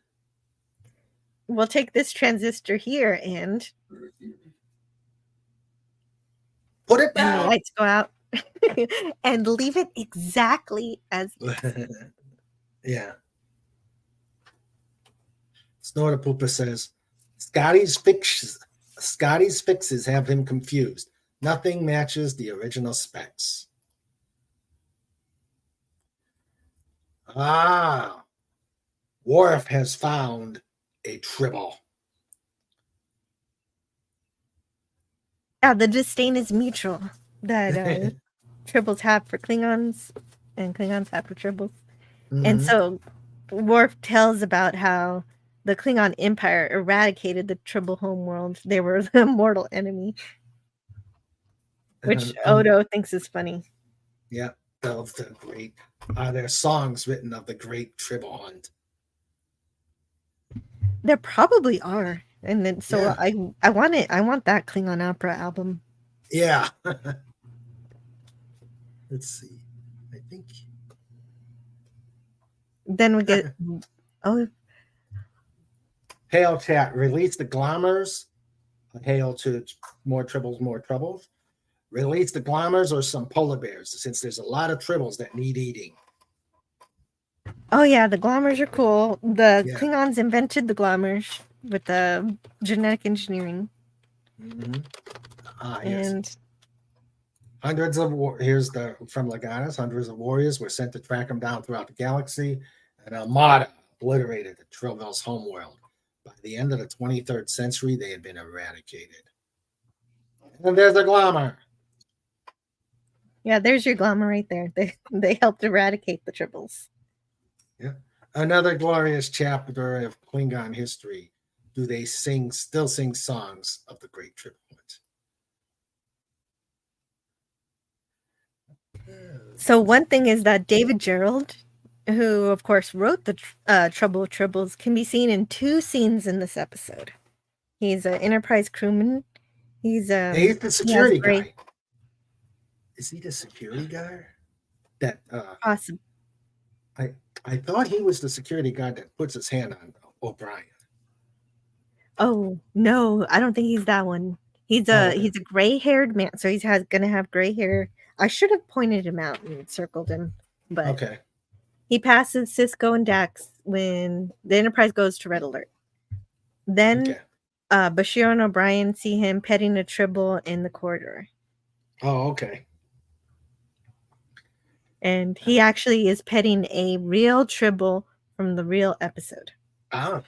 we'll take this transistor here and put it back. And the lights go out and leave it exactly as yeah. Snorta Poopa says, Scotty's fixes have him confused. Nothing matches the original specs. Worf has found a tribble. Yeah, the disdain is mutual that tribbles have for Klingons, and Klingons have for tribbles. And so Worf tells about how the Klingon Empire eradicated the tribble homeworld. They were the mortal enemy, which Odo thinks is funny. Yeah, the great. There's songs written of the great tribble hunt. There probably are, and then so Yeah. I want it. I want that Klingon opera album. Yeah. Let's see. I think. Then we get Hail chat. Release the glamours. Hail to more tribbles, more troubles. Release the glamours or some polar bears, since there's a lot of tribbles that need eating. Oh yeah, the glamours are cool. The Yeah. Klingons invented the glamours with the genetic engineering. Yes. And Hundreds of here's the from Legatus. Hundreds of warriors were sent to track them down throughout the galaxy. An armada obliterated the Trillville's homeworld. By the end of the 23rd century, they had been eradicated. And there's the glamour. yeah, there's your glamour right there. They helped eradicate the tribbles. Yeah. Another glorious chapter of Klingon history. Do they still sing songs of the Great Tribble? So one thing is that David Gerald, who of course wrote the Trouble with Tribbles, can be seen in 2 scenes in this episode. He's an Enterprise crewman. He's the security guy. Is he the security guy? That awesome. I thought he was the security guard that puts his hand on O'Brien. Oh no, I don't think he's that one. He's a gray-haired man, so he's gonna have gray hair. I should have pointed him out and circled him, but okay. He passes Cisco and Dax when the Enterprise goes to red alert. Then Bashir and O'Brien see him petting a tribble in the corridor. Oh, okay. And he actually is petting a real tribble from the real episode. Ah.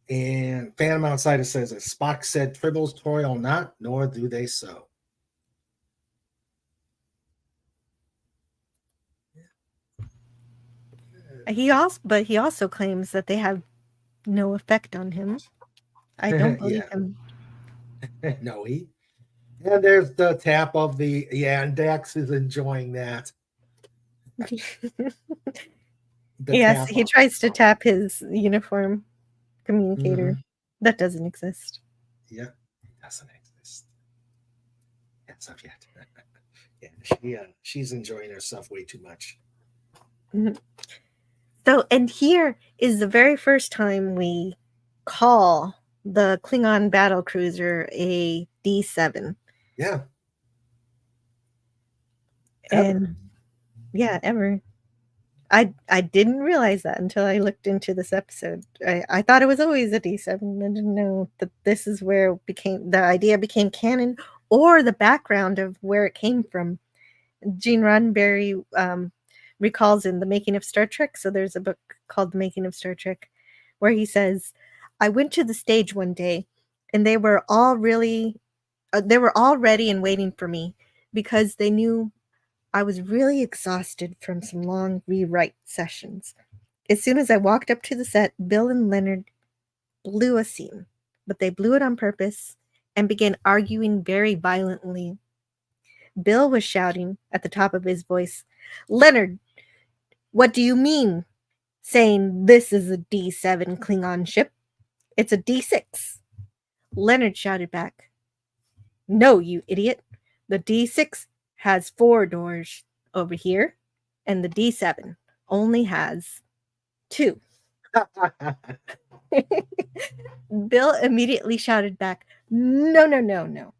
And Phantom Outsider says that Spock said tribbles toil not, nor do they so. He also claims that they have no effect on him. I don't believe him. No, and there's the tap of the and Dax is enjoying that. Yes, he tries to tap his uniform communicator. That doesn't exist. Yeah, it doesn't exist. As of yet. Yeah, she's enjoying herself way too much. So, and here is the very first time we call the Klingon battle cruiser a D7. Yeah. And ever. I didn't realize that until I looked into this episode. I thought it was always a D7. I didn't know that this is where the idea became canon, or the background of where it came from. Gene Roddenberry recalls in The Making of Star Trek. So there's a book called The Making of Star Trek where he says, I went to the stage one day and they were all ready and waiting for me because they knew I was really exhausted from some long rewrite sessions. As soon as I walked up to the set, Bill and Leonard blew a scene, but they blew it on purpose and began arguing very violently. Bill was shouting at the top of his voice, Leonard, what do you mean saying this is a D7 Klingon ship? It's a D6. Leonard shouted back, no, you idiot. The D6 has 4 doors over here, and the D7 only has 2. Bill immediately shouted back, no.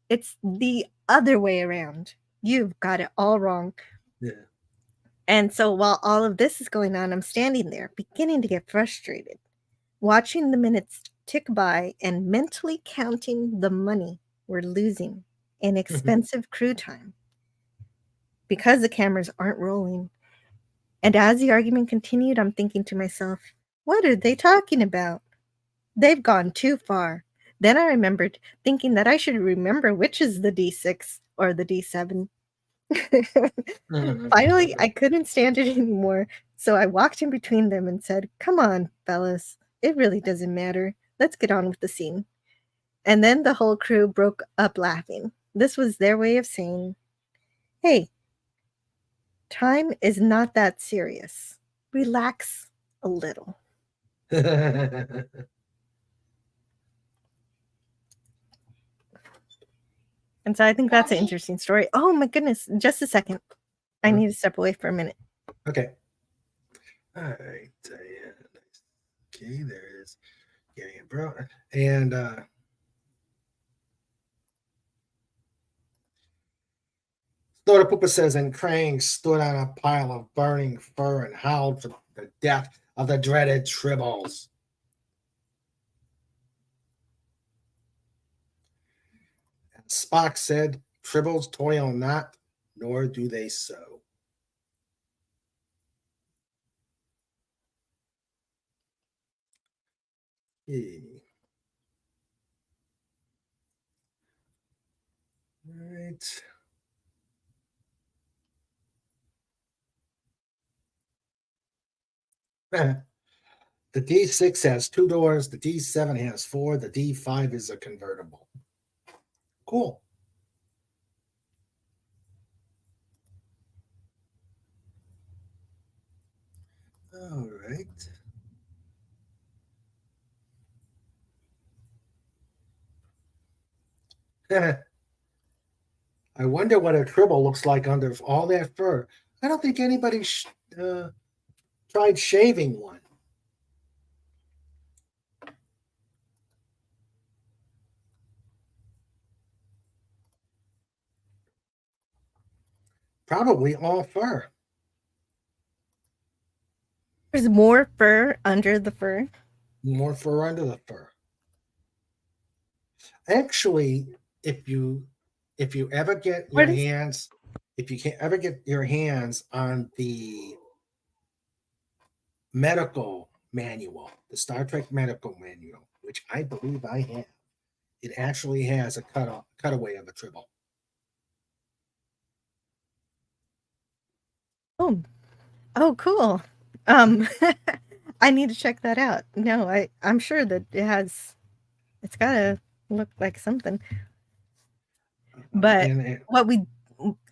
It's the other way around. You've got it all wrong. Yeah. And so while all of this is going on, I'm standing there, beginning to get frustrated, watching the minutes tick by and mentally counting the money we're losing in expensive crew time. Because the cameras aren't rolling, And as the argument continued, I'm thinking to myself, what are they talking about? They've gone too far. Then I remembered, thinking that I should remember which is the D6 or the D7. Finally, I couldn't stand it anymore, so I walked in between them and said, "Come on, fellas. It really doesn't matter. Let's get on with the scene." And then the whole crew broke up laughing. This was their way of saying, "Hey, time is not that serious. Relax a little." And so I think that's an interesting story. Oh my goodness, just a second. I need to step away for a minute. Okay. All right. Okay, there it is. Gary and Bro. And Stoda Poopa says, and Krang stood on a pile of burning fur and howled for the death of the dreaded tribbles. And Spock said, tribbles toil not, nor do they sow. Okay. All right. The D6 has 2 doors, the D7 has 4, the D5 is a convertible. Cool. All right. I wonder what a tribble looks like under all that fur. I don't think anybody tried shaving one. Probably all fur. There's more fur under the fur. More fur under the fur. Actually, if you ever get your hands, if you can't ever get your hands on the medical manual, the Star Trek medical manual, which I believe I have, it actually has a cutaway of a tribble. Oh, cool. I need to check that out. No, I'm sure that it's gotta look like something. But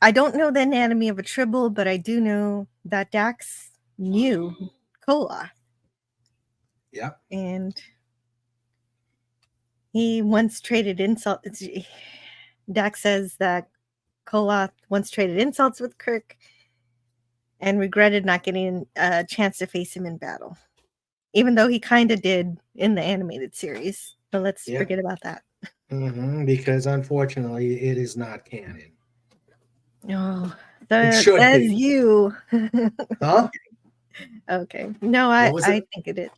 I don't know the anatomy of a tribble, but I do know that Dax knew Koloth. Yeah. And he once traded insults. Dax says that Koloth once traded insults with Kirk and regretted not getting a chance to face him in battle. Even though he kind of did in the animated series. But let's forget about that. Because unfortunately, it is not canon. Oh, it should says be. You. Huh? Okay. No, I think it is.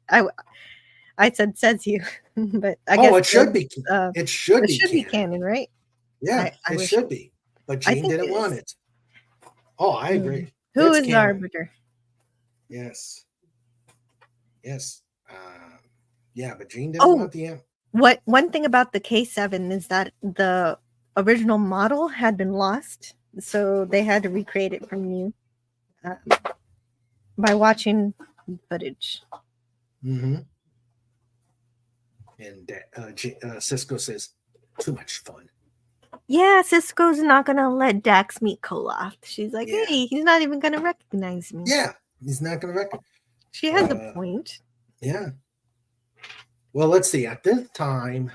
I said says you, but I guess it should be. It should be canon, right? Yeah, it should be. But Gene didn't want it. Oh, I agree. Who is the arbiter? Yes. Yes. Yeah, but Gene didn't want the end. One thing about the K7 is that the original model had been lost, so they had to recreate it from new by watching footage. And Cisco says, too much fun. Yeah, Cisco's not going to let Dax meet Koloth. She's like, hey, he's not even going to recognize me. Yeah, he's not going to recognize. She has a point. Yeah. Well, let's see. At this time,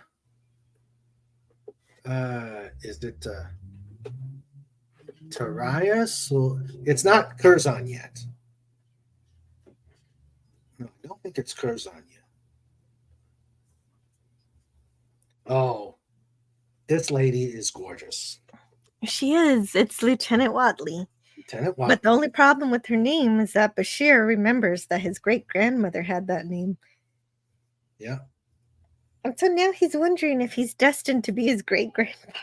is it Tarius? It's not Curzon yet. No, I don't think it's Curzon yet. Oh, this lady is gorgeous. She is. It's Lieutenant Watley. Lieutenant Watley. But the only problem with her name is that Bashir remembers that his great-grandmother had that name. Yeah. And so now he's wondering if he's destined to be his great-grandfather.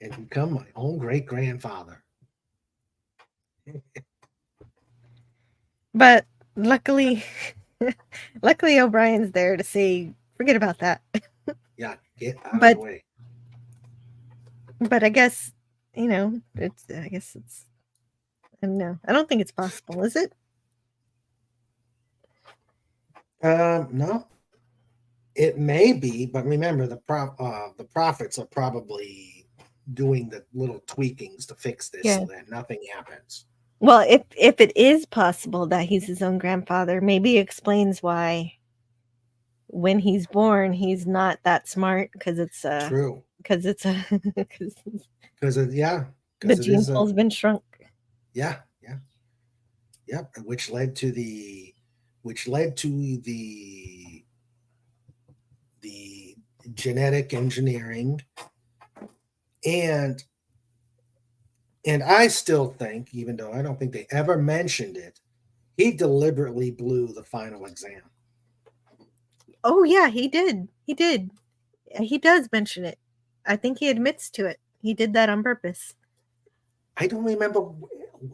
and become my own great-grandfather. But luckily, luckily O'Brien's there to say, forget about that. Yeah, get out of the way. But I guess, I guess it's, I don't know. I don't think it's possible, is it? No, it may be, but remember the prophets are probably doing the little tweakings to fix this so that nothing happens. Well, if it is possible that he's his own grandfather, maybe it explains why when he's born he's not that smart because it's True. because it's a Because the gene pool's been shrunk. Yeah. Which led to the genetic engineering, and I still think, even though I don't think they ever mentioned it, he deliberately blew the final exam. Oh yeah, he did. He does mention it. I think he admits to it. He did that on purpose. I don't remember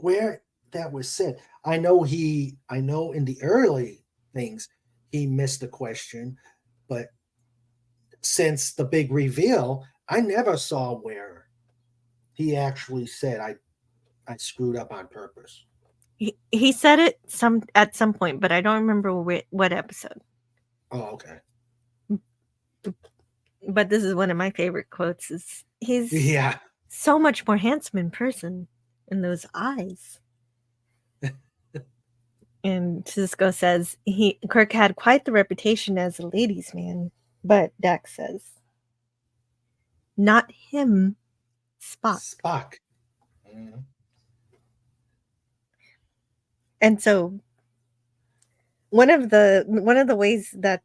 where that was said. I know in the early things he missed the question, but since the big reveal, I never saw where he actually said I screwed up on purpose. He said it at some point, but I don't remember what episode. Oh, okay. But this is one of my favorite quotes. He's so much more handsome in person in those eyes. And Cisco says Kirk had quite the reputation as a ladies' man, but Dax says, not him, Spock. Mm-hmm. And so one of the ways that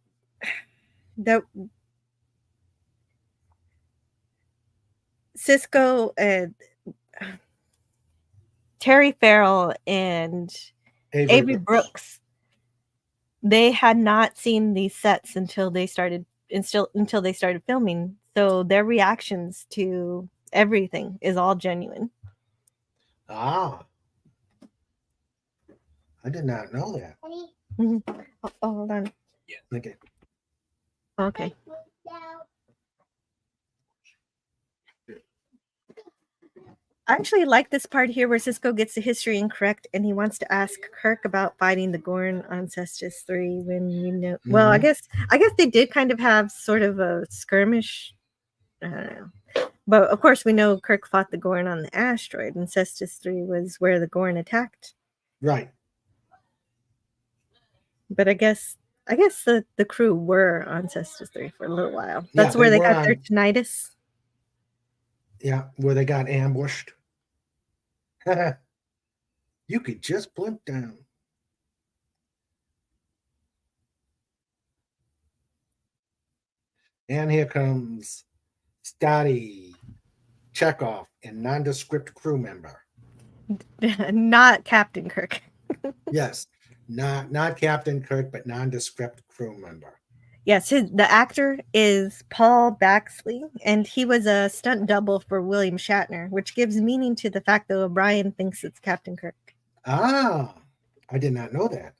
Cisco and Terry Farrell and Avery Brooks, they had not seen these sets until they started filming. So their reactions to everything is all genuine. Ah, I did not know that. Mm-hmm. Oh, hold on. Yeah. Okay. I actually like this part here where Cisco gets the history incorrect and he wants to ask Kirk about fighting the Gorn on Cestus 3 when well, I guess they did kind of have sort of a skirmish. I don't know. But of course we know Kirk fought the Gorn on the asteroid and Cestus 3 was where the Gorn attacked. Right. But I guess the crew were on Cestus 3 for a little while. That's where they got their tinnitus. Yeah, where they got ambushed. You could just blimp down. And here comes Scotty Chekhov, a nondescript crew member. Not Captain Kirk. Yes, not Captain Kirk, but nondescript crew member. Yes, the actor is Paul Baxley, and he was a stunt double for William Shatner, which gives meaning to the fact that O'Brien thinks it's Captain Kirk. Ah, I did not know that.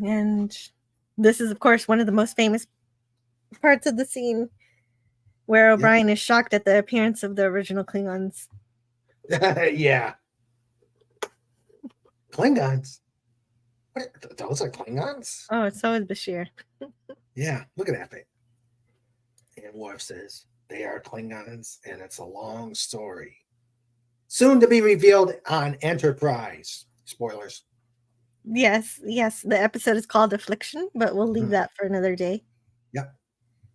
And this is, of course, one of the most famous parts of the scene where O'Brien is shocked at the appearance of the original Klingons. Yeah. Klingons? What, those are Klingons? Oh, so is Bashir. Yeah, look at that thing. And Worf says, they are Klingons, and it's a long story. Soon to be revealed on Enterprise. Spoilers. Yes. The episode is called Affliction, but we'll leave that for another day. Yep.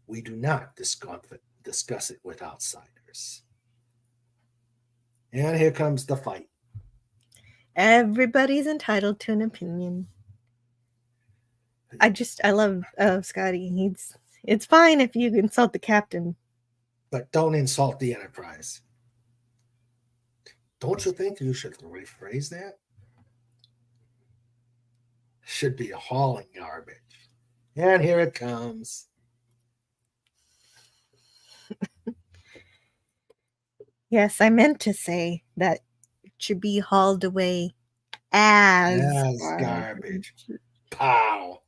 We do not discuss it with outsiders. And here comes the fight. Everybody's entitled to an opinion. I love Scotty. It's fine if you insult the captain, but don't insult the Enterprise. Don't you think you should rephrase that? Should be hauling garbage. And here it comes. Yes, I meant to say that it should be hauled away as garbage. Pow.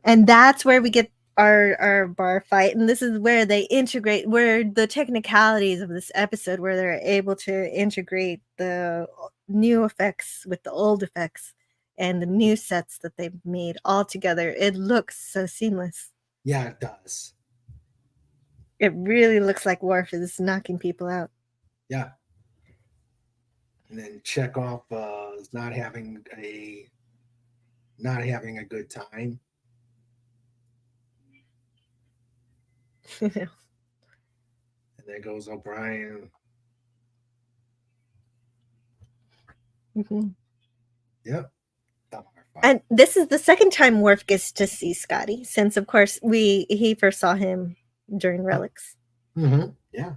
And that's where we get our bar fight. And this is where they integrate, where the technicalities of this episode, where they're able to integrate the new effects with the old effects and the new sets that they've made all together. It looks so seamless. Yeah, it does. It really looks like Worf is knocking people out. Yeah. And then Chekhov is not having a good time. And there goes O'Brien. Mm-hmm. Yep. And this is the second time Worf gets to see Scotty, since of course he first saw him during Relics. Mm-hmm. Yeah.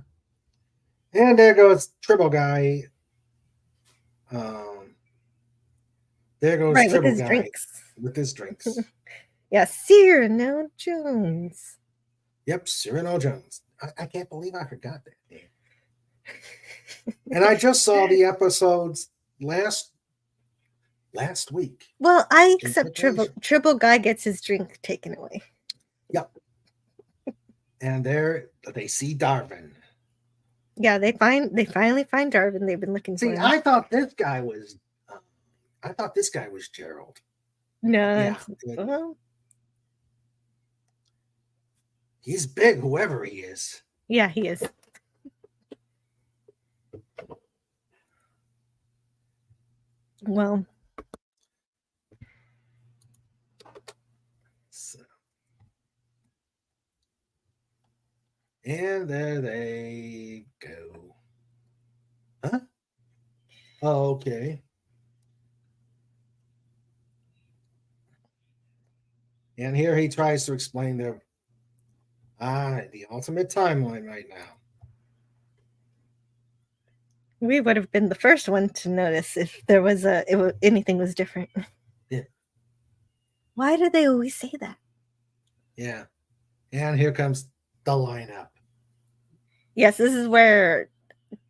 And there goes Tribble Guy. There goes Right, Tribble with his Guy drinks. with his drinks. Yeah, Cyrano Jones. Yep, Cyrano Jones. I can't believe I forgot that name. And I just saw the episodes last week. Well, I accept Tribble Guy gets his drink taken away. Yep. And there they see Darwin. Yeah, they finally find Darwin. They've been looking for him. I thought this guy was Gerald. No. Yeah. He's big, whoever he is. Yeah, he is. Well. So. And there they go. Huh? Oh, okay. And here he tries to explain the ultimate timeline right now. We would have been the first one to notice if there was anything was different. Yeah. Why do they always say that? Yeah. And here comes the lineup. Yes, this is where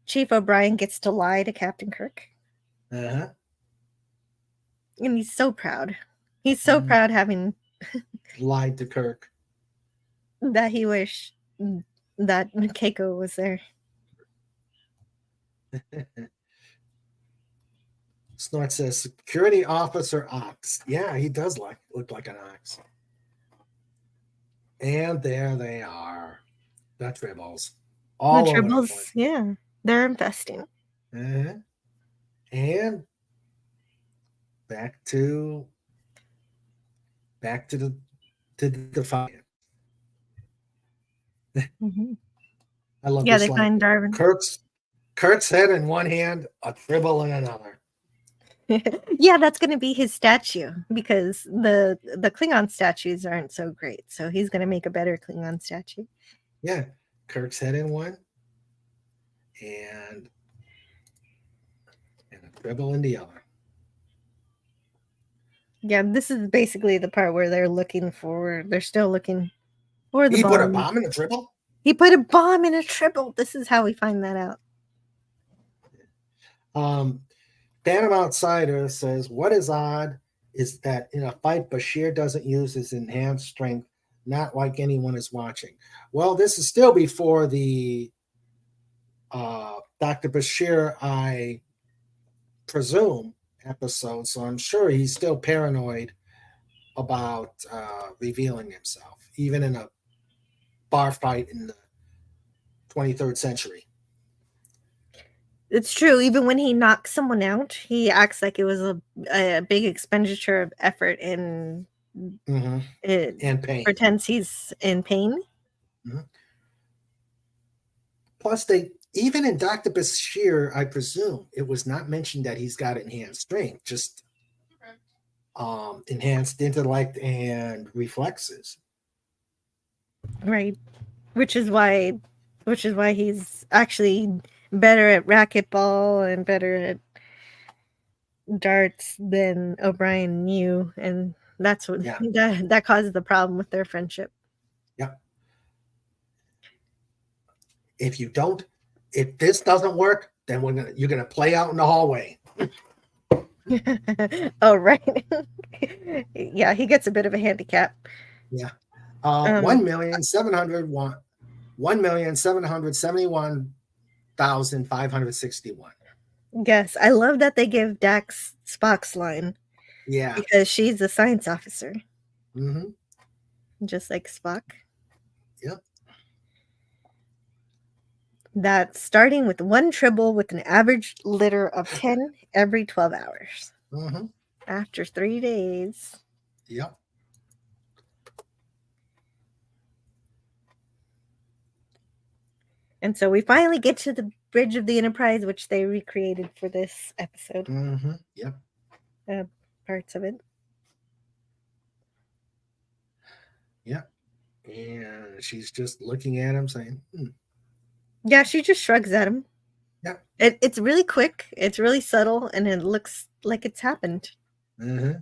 Chief O'Brien gets to lie to Captain Kirk. Uh-huh. And he's so proud. He's so proud having lied to Kirk. That he wished that Keiko was there. Snort says, security officer ox. Yeah, he does look like an ox. And there they are. The Tribbles. All the over Tribbles, the place. Yeah. They're infesting. Uh-huh. And back to the Defiant. Mm-hmm. I love this. this They line. find Darwin. Kurt's head in one hand, a Tribble in another. Yeah, that's going to be his statue because the Klingon statues aren't so great. So he's going to make a better Klingon statue. Yeah, Kirk's head in one and a Tribble in the other. Yeah, this is basically the part where they're still looking for the bomb. He put a bomb in a Tribble? He put a bomb in a Tribble. This is how we find that out. Phantom Outsider says, what is odd is that in a fight, Bashir doesn't use his enhanced strength, not like anyone is watching. Well, this is still before the Dr. Bashir, I presume, episode, so I'm sure he's still paranoid about revealing himself, even in a bar fight in the 23rd century. It's true. Even when he knocks someone out, he acts like it was a big expenditure of effort and pain. Pretends he's in pain. Mm-hmm. Plus, even in Dr. Bashir, I presume it was not mentioned that he's got enhanced strength, just enhanced intellect and reflexes. Right. Which is why he's actually better at racquetball and better at darts than O'Brien knew, and that's what that causes the problem with their friendship. Yeah. if this doesn't work, then you're gonna play out in the hallway. Oh, right. Yeah, he gets a bit of a handicap. Yeah. Um, 1,771,561. yes, I love that they give Dax Spock's line Yeah. because she's a science officer, Mm-hmm. just like Spock. Yep. That's starting with 1 tribble with an average litter of 10 every 12 hours. Mm-hmm. After 3 days. Yep. And so we finally get to the bridge of the Enterprise, which they recreated for this episode. Mm-hmm. Yep. Parts of it. Yep. And she's just looking at him saying, Yeah, she just shrugs at him. Yeah. It's really quick. It's really subtle, and it looks like it's happened. Mm-hmm.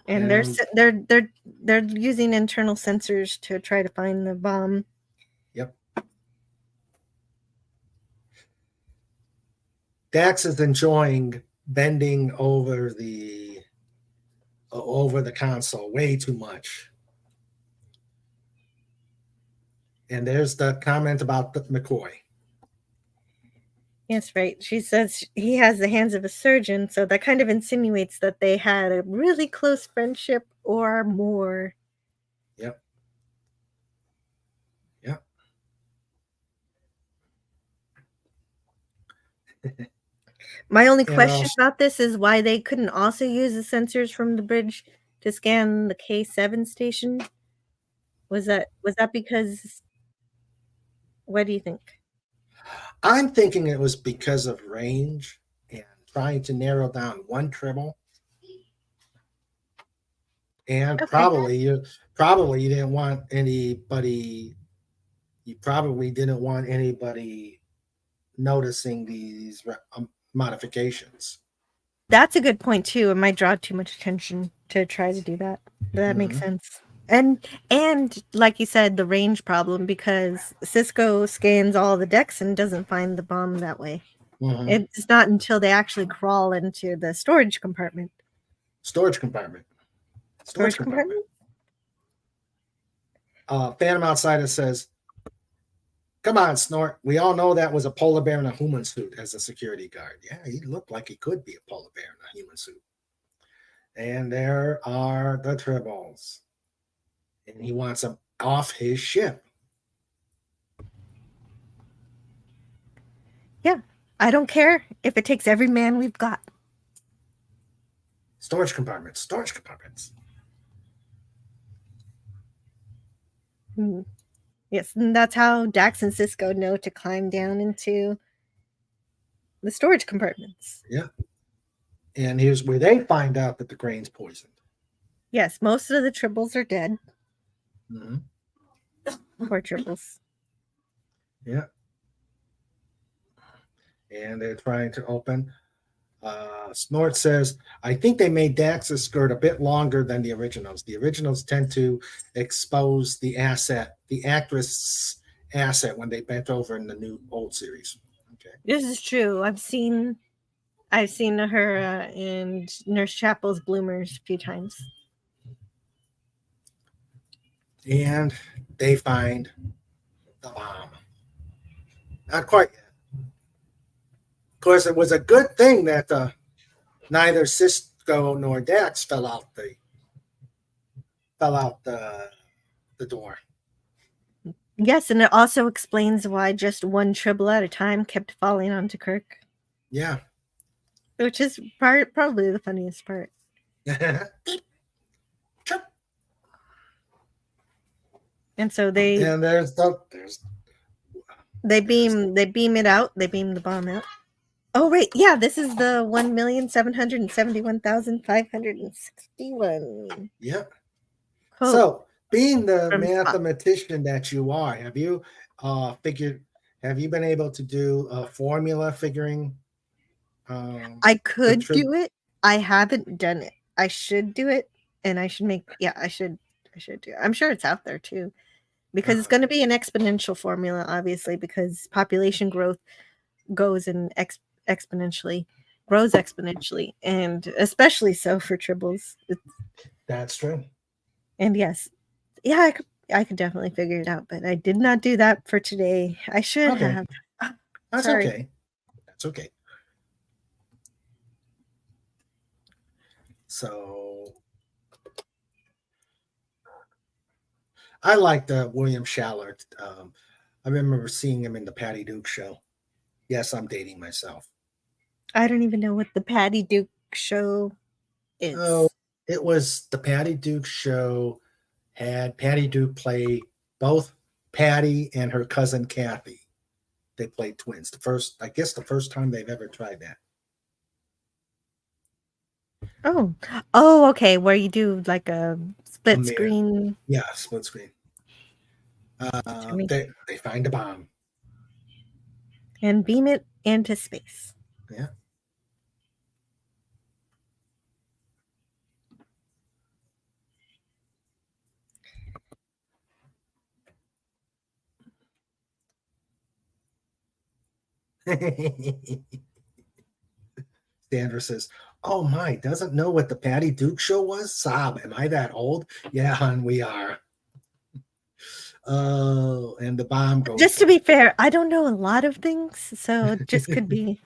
And they're using internal sensors to try to find the bomb. Yep. Dax is enjoying bending over the console way too much. And there's the comment about McCoy. Yes, right. She says he has the hands of a surgeon, so that kind of insinuates that they had a really close friendship or more. Yep. Yep. My only question about this is why they couldn't also use the sensors from the bridge to scan the K7 station. Was that because? What do you think? I'm thinking it was because of range and trying to narrow down 1 tribble. And Okay. probably you didn't want anybody. You probably didn't want anybody noticing these modifications. That's a good point too. It might draw too much attention to try to do that. That makes sense. And like you said, the range problem, because Cisco scans all the decks and doesn't find the bomb that way. Mm-hmm. It's not until they actually crawl into the storage compartment. Storage compartment. Phantom Outsider says, "Come on, Snort. We all know that was a polar bear in a human suit as a security guard." Yeah, he looked like he could be a polar bear in a human suit. And there are the tribbles. And he wants them off his ship. Yeah, I don't care if it takes every man we've got. Storage compartments. Yes, and that's how Dax and Cisco know to climb down into the storage compartments. Yeah. And here's where they find out that the grain's poisoned. Yes, most of the tribbles are dead. Mm-hmm. Poor tribbles. Yeah. And they're trying to open. Snort says, "I think they made Dax's skirt a bit longer than the originals. The originals tend to expose the actress' asset when they bent over in the old series." Okay. This is true. I've seen her in Nurse Chapel's bloomers a few times. And they find the bomb. Not quite yet. Of course, it was a good thing that neither Cisco nor Dax fell out the door. Yes, and it also explains why just 1 tribble at a time kept falling onto Kirk. Yeah. Which is probably the funniest part. And so they beam it out. They beam the bomb out. Oh, right. Yeah, this is the 1,771,561. Yeah. Cool. So, being the From mathematician that you are, have you been able to do a formula figuring? I could do it. I haven't done it. I should do it, and I should I should do it. I'm sure it's out there too. because it's going to be an exponential formula, obviously, because population growth goes in exponentially, grows exponentially, and especially so for tribbles. That's true. And yes, yeah, I could definitely figure it out, but I did not do that for today. I should Okay. have. That's Sorry. okay. That's okay. So I liked William Shallard. I remember seeing him in the Patty Duke show. Yes, I'm dating myself. I don't even know what the Patty Duke show is. Oh, it was the Patty Duke show. Had Patty Duke play both Patty and her cousin Kathy. They played twins. I guess the first time they've ever tried that. Oh, okay. Where you do like a split screen. Yeah, split screen. They find a bomb and beam it into space. Yeah. Sandra says, "Oh my, doesn't know what the Patty Duke show was? Sob, am I that old? Yeah, hon, we are." Oh, and the bomb goes. Just to be fair, I don't know a lot of things, so it just could be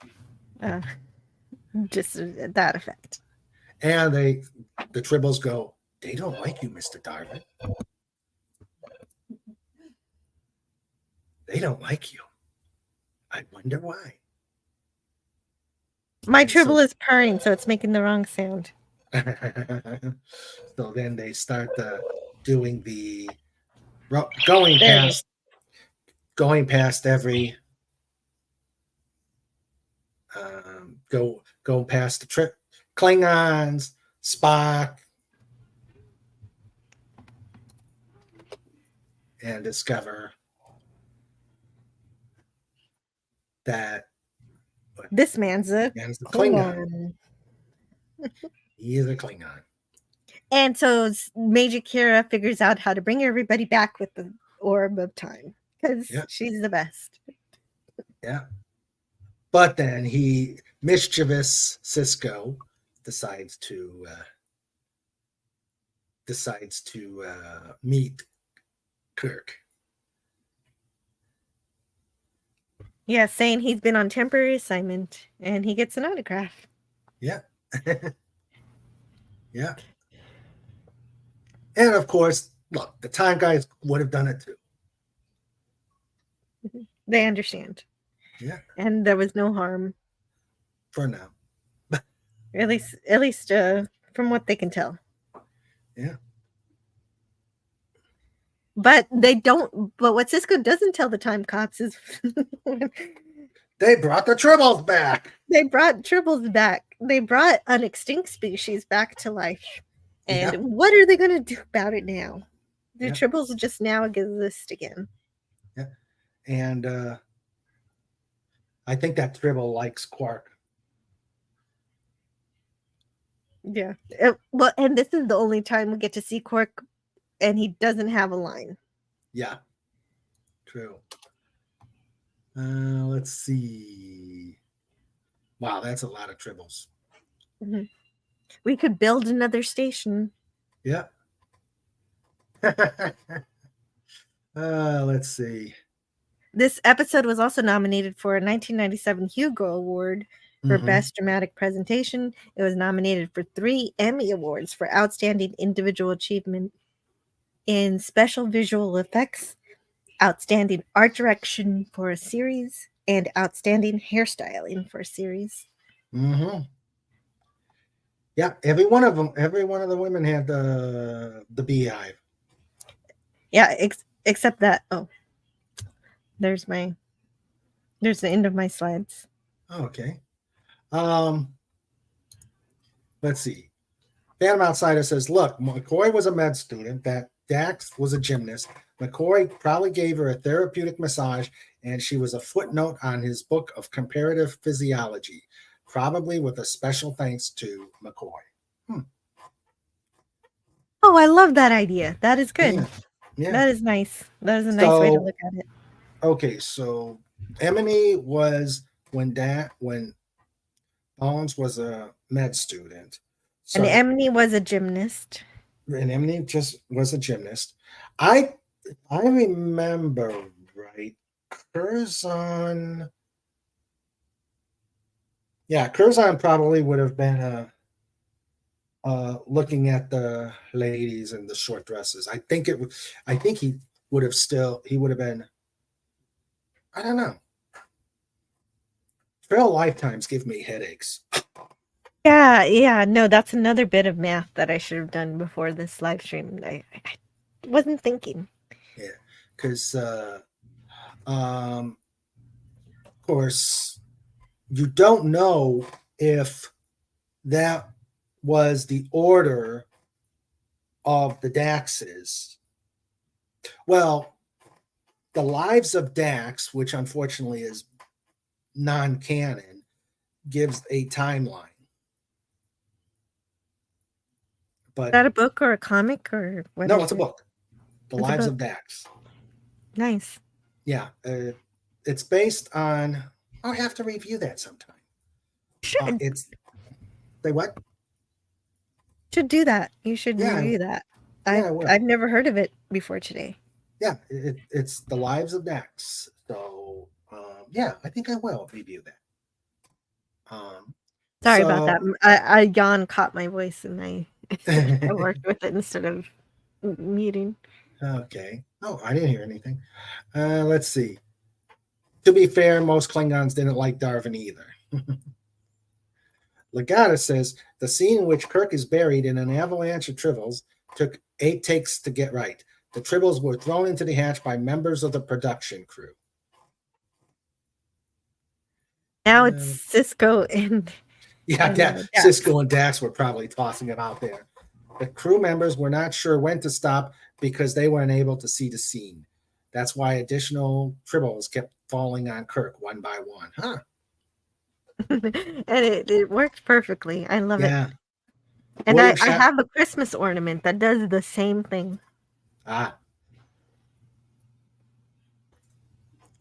just that effect. And the Tribbles go, "They don't like you, Mr. Darwin. They don't like you. I wonder why." My Tribble is purring, so it's making the wrong sound. So then they start doing the going past every go past the trip Klingons, Spock, and discover that this man's a Klingon. He is a Klingon. And so Major Kira figures out how to bring everybody back with the orb of time because she's the best. Yeah. But then mischievous Cisco decides to meet Kirk. Yeah, saying he's been on temporary assignment and he gets an autograph. Yeah. Yeah. And of course, look, the time guys would have done it too. They understand. Yeah. And there was no harm. For now. At least from what they can tell. Yeah. But what Cisco doesn't tell the time cops is they brought the Tribbles back. They brought Tribbles back. They brought an extinct species back to life. And what are they going to do about it now? The Tribbles just now exist again. Yeah. And I think that Tribble likes Quark. Yeah. Well, and this is the only time we get to see Quark, and he doesn't have a line. Yeah. True. Let's see. Wow, that's a lot of Tribbles. Mm-hmm. We could build another station. Yeah. Let's see. This episode was also nominated for a 1997 Hugo Award for Best Dramatic Presentation. It was nominated for 3 Emmy Awards for Outstanding Individual Achievement in Special Visual Effects, Outstanding Art Direction for a Series, and Outstanding Hairstyling for a Series. Mm-hmm. Yeah, every one of the women had the beehive. Yeah, except that. Oh, there's the end of my slides. Okay. Let's see. Phantom Outsider says, "Look, McCoy was a med student. That Dax was a gymnast. McCoy probably gave her a therapeutic massage, and she was a footnote on his book of comparative physiology, probably with a special thanks to McCoy." Oh, I love that idea. That is good. Yeah. That is nice. That is a nice way to look at it. Okay, so Emily was when Bones was a med student. And So Emily was a gymnast. and Emily just was a gymnast. I remember right. Curzon. Yeah, Curzon probably would have been looking at the ladies in the short dresses. I think he would have been. I don't know. Trail lifetimes give me headaches. Yeah. No, that's another bit of math that I should have done before this live stream. I wasn't thinking. Yeah, because of course you don't know if that was the order of the Daxes. Well, the Lives of Dax, which unfortunately is non-canon, gives a timeline. But Is that a book or a comic or what? no, it's a book. The It's a Lives book. of Dax. Nice. Yeah, it's based on. I'll have to review that sometime. Should Say what? should do that. You should Yeah, review that. I will. I've never heard of it before today. Yeah, it's the Lives of Dax. So yeah, I think I will review that. Sorry about that. I yawn caught my voice and I that. worked with it instead of muting. Okay. Oh, I didn't hear anything. Let's see. To be fair, most Klingons didn't like Darwin either. Legata says the scene in which Kirk is buried in an avalanche of tribbles took 8 takes to get right. The tribbles were thrown into the hatch by members of the production crew. Now it's Cisco and Dax. Cisco and Dax were probably tossing it out there. The crew members were not sure when to stop because they were unable to see the scene. That's why additional tribbles kept falling on Kirk one by one. Huh. and it worked perfectly. I love it. And William I have a Christmas ornament that does the same thing.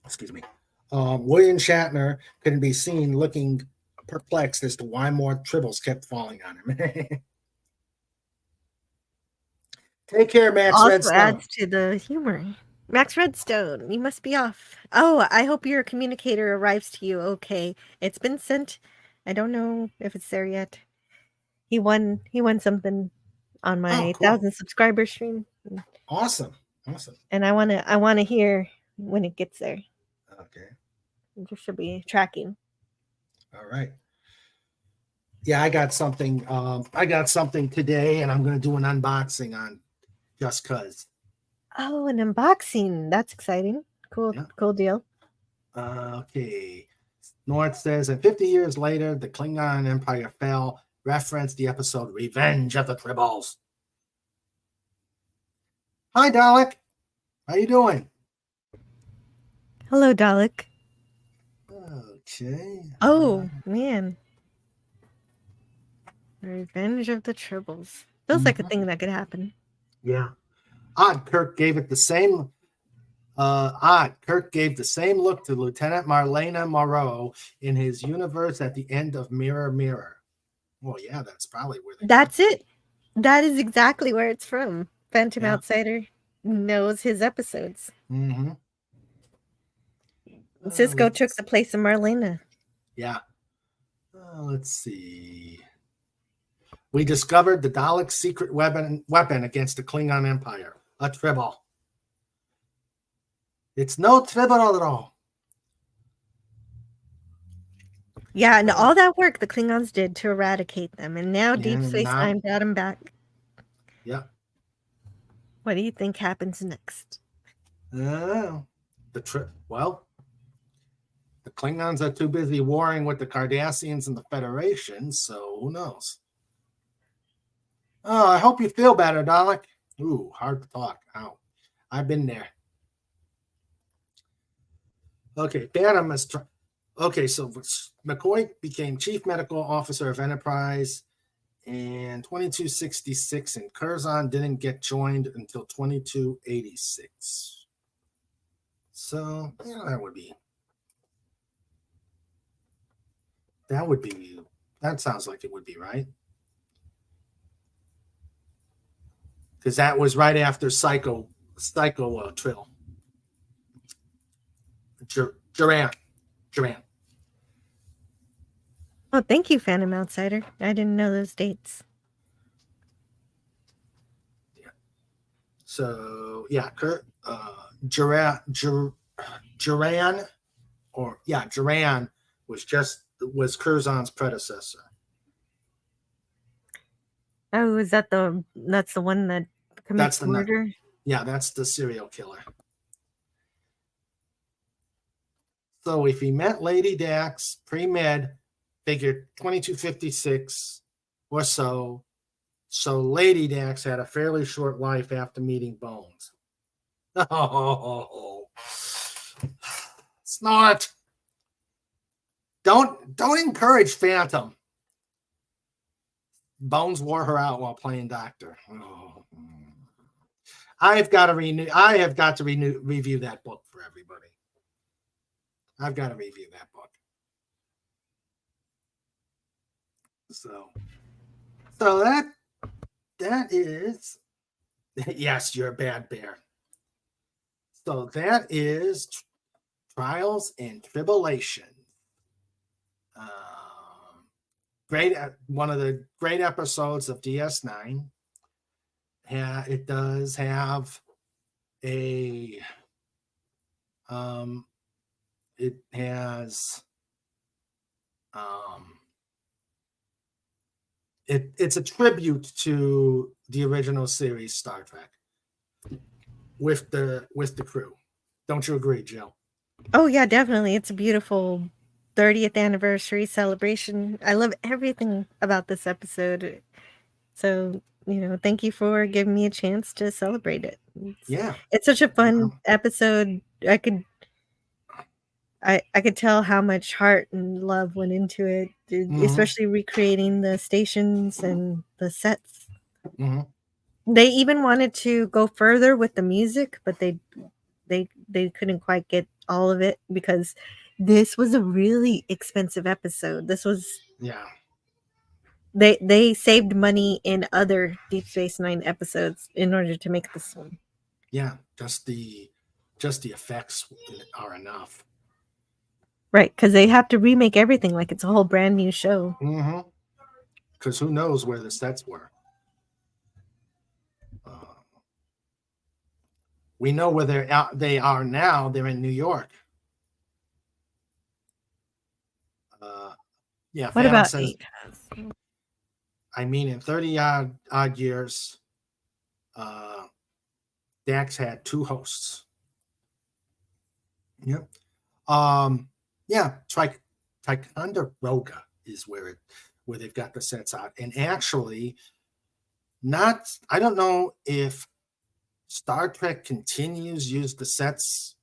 Excuse me. William Shatner couldn't be seen looking perplexed as to why more tribbles kept falling on him. Take care, Max Also Redstone. adds to the humor. Max Redstone, you must be off. Oh, I hope your communicator arrives to you okay. It's been sent. I don't know if it's there yet. He won something on my 1,000 subscriber stream. Awesome. And I wanna hear when it gets there. Okay. It should be tracking. All right. Yeah, I got something today, and I'm going to do an unboxing on Just Cuz. Oh, an unboxing. That's exciting. Cool, yeah. Cool deal. Okay. North says, and 50 years later, the Klingon Empire fell. Reference the episode Revenge of the Tribbles. Hi, Dalek. How you doing? Hello, Dalek. Okay. Oh, man. Revenge of the Tribbles. Feels like a thing that could happen. Yeah. Kirk gave the same look to Lieutenant Marlena Moreau in his universe at the end of Mirror Mirror. Well, yeah, that's probably where that's it. That is exactly where it's from. Phantom Outsider knows his episodes. Mm-hmm. Cisco took the place of Marlena. Yeah. Let's see. We discovered the Dalek's secret weapon against the Klingon Empire. A tribble. It's no tribble at all. Yeah, and all that work the Klingons did to eradicate them, and now Deep Space Nine brought them back. Yeah. What do you think happens next? The Klingons are too busy warring with the Cardassians and the Federation, so who knows? Oh, I hope you feel better, Dalek. Ooh, hard to talk. Ow. I've been there. Okay, Phantom is... Okay, so McCoy became Chief Medical Officer of Enterprise and 2266, and Curzon didn't get joined until 2286. So yeah, that sounds like it would be right, because that was right after Psycho Trill. Duran. Oh, thank you, Phantom Outsider. I didn't know those dates. So yeah, Duran was Curzon's predecessor. Oh, is that that's the one that commits murder? Yeah, that's the serial killer. So if he met Lady Dax pre-med, figured 2256 or so. So Lady Dax had a fairly short life after meeting Bones. Oh, Snort. Don't encourage Phantom. Bones wore her out while playing doctor. Oh. I have got to review that book for everybody. I've got to review that book. So that is yes, you're a bad bear. So that is Trials and Tribulation. Great, one of the great episodes of DS9. It does have a it has it's a tribute to the original series Star Trek with the crew. Don't you agree, Jill? Oh yeah, definitely. It's a beautiful 30th anniversary celebration. I love everything about this episode. So, thank you for giving me a chance to celebrate it. It's such a fun episode. I could tell how much heart and love went into it, especially recreating the stations and the sets. Mm-hmm. They even wanted to go further with the music, but they couldn't quite get all of it because this was a really expensive episode. This was they saved money in other Deep Space Nine episodes in order to make this one. Yeah, just the effects are enough. Right, because they have to remake everything like it's a whole brand new show. Mm-hmm. Because who knows where the sets were? We know where they are now. They're in New York. Yeah. What about says, I mean, in 30 odd years, Dax had 2 hosts. Yep. Yeah. Ticonderoga is where they've got the sets out, and actually, I don't know if Star Trek Continues use the sets,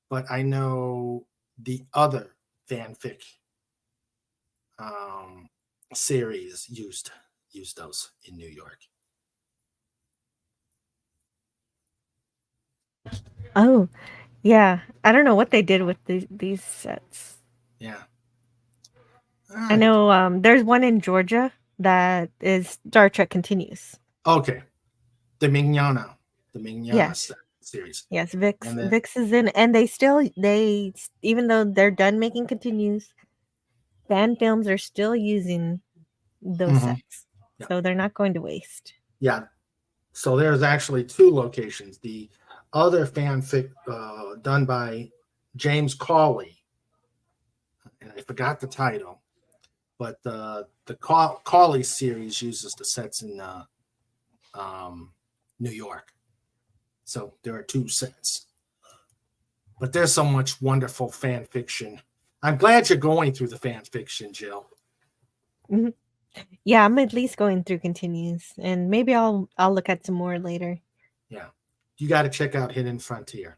but I know the other fanfic series used those in New York. Oh, yeah. I don't know what they did with these sets. Yeah. I know there's one in Georgia that is Star Trek Continues. Okay. The Mignana yes. series. Yes, Vix is in, and they even though they're done making Continues, fan films are still using those sets. Yeah. So they're not going to waste. Yeah. So there's actually 2 locations. The other fanfic done by James Cawley, and I forgot the title, but the Cawley series uses the sets in New York. So there are 2 sets. But there's so much wonderful fan fiction. I'm glad you're going through the fan fiction, Jill. Mm-hmm. Yeah, I'm at least going through Continues, and maybe I'll look at some more later. Yeah, you got to check out Hidden Frontier.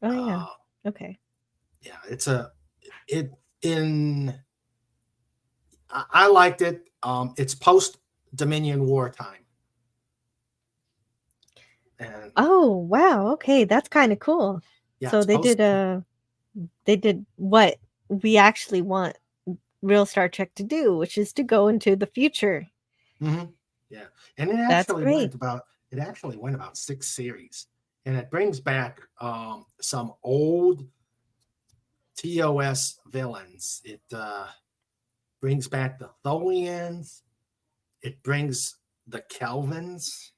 Oh yeah. Okay. Yeah, I liked it. It's post Dominion wartime. And Oh, wow. Okay, that's kind of cool. yeah, So it's they did what we actually want real Star Trek to do, which is to go into the future. Mm-hmm. Yeah, and it That's actually great. went about 6 series, and it brings back some old TOS villains. It brings back the Tholians. It brings the Kelvins.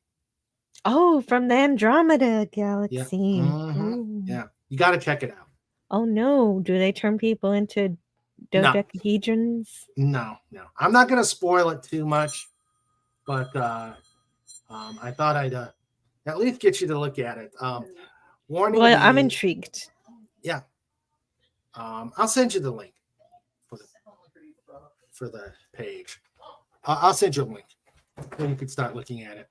Oh, from the Andromeda Yeah, galaxy. Ooh. yeah. You got to check it out. Oh no, do they turn people into No, dodecahedrons? no. I'm not going to spoil it too much, but I thought I'd at least get you to look at it. Warning Well, I'm the intrigued. yeah. I'll send you the link for the page. I'll send you a link, and you can start looking at it.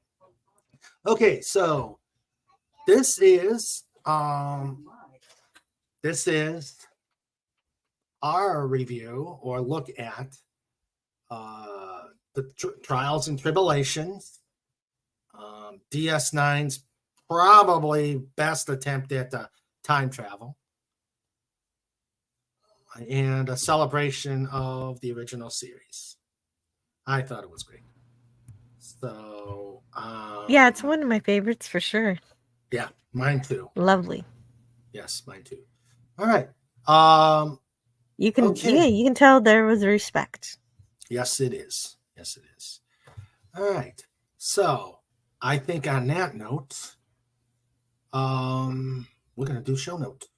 Okay, so this is our review or look at the trials and tribulations. DS9's probably best attempt at time travel, and a celebration of the original series. I thought it was great. So Yeah, it's one of my favorites for sure. yeah, mine too. Lovely. Yes, mine too. All right. You can Okay. you can tell there was respect. Yes, it is. Yes, it is. All right. So I think on that note, we're gonna do show notes.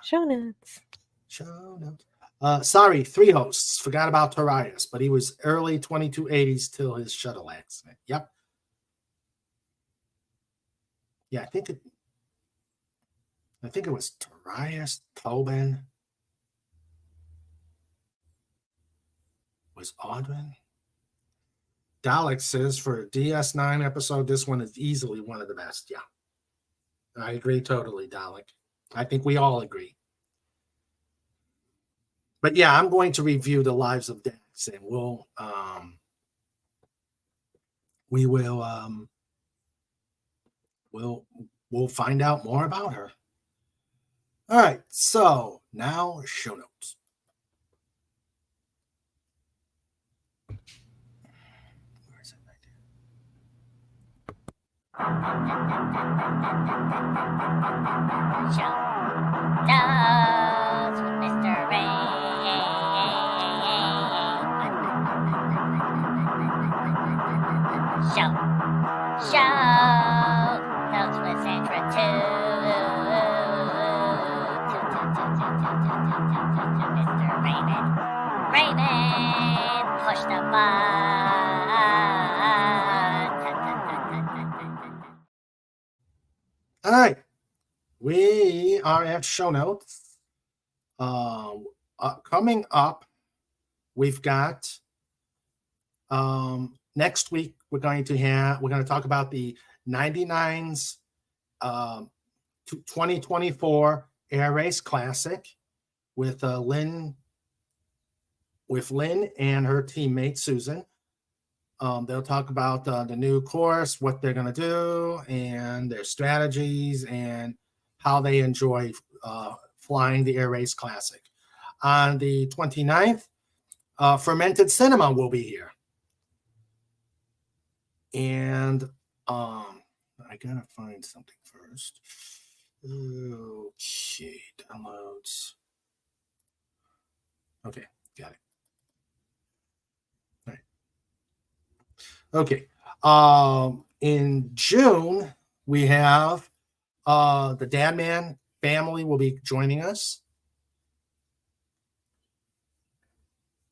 Show notes. Show notes. Sorry, 3 hosts. Forgot about Torias, but he was early 2280s till his shuttle accident. Yep. Yeah, I think it was Torias, Tobin. Was Audrin? Dalek says for a DS9 episode, this one is easily one of the best. Yeah. I agree totally, Dalek. I think we all agree. But yeah, I'm going to review the lives of Dax, and we'll find out more about her. All right, so now show notes. Where is it? Right Show notes with Mr. Ray. Show notes with Sandra too. Mr. Raymond, push the button. All right, we are at show notes. Coming up, we've got next week we're going to talk about the 99's 2024 Air Race Classic with Lynn and her teammate Susan. They'll talk about the new course, what they're going to do, and their strategies, and how they enjoy flying the Air Race Classic. On the 29th, Fermented Cinema will be here. And I got to find something first. Okay, downloads. Okay, got it. Okay. In June, we have the Dadman family will be joining us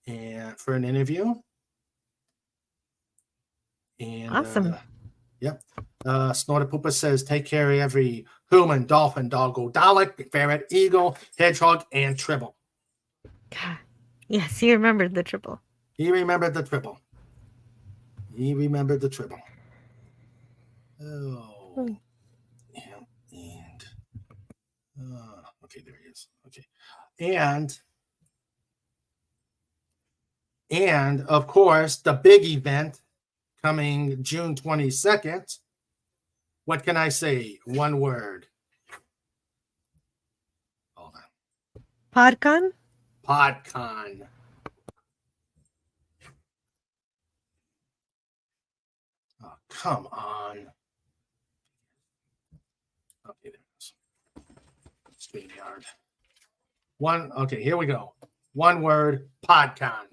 and for an interview. And Awesome. Yep. Snortapoopa says, take care of every human, dolphin, doggo, Dalek, ferret, eagle, hedgehog, and tribble. God. Yes, he remembered the triple. He remembered the triple. Oh. And okay, there he is. Okay. And And of course, the big event coming June 22nd. What can I say? One word. Hold on. PodCon? PodCon. Oh, come on. Okay, there it is. StreamYard. Okay, here we go. One word, PodCon.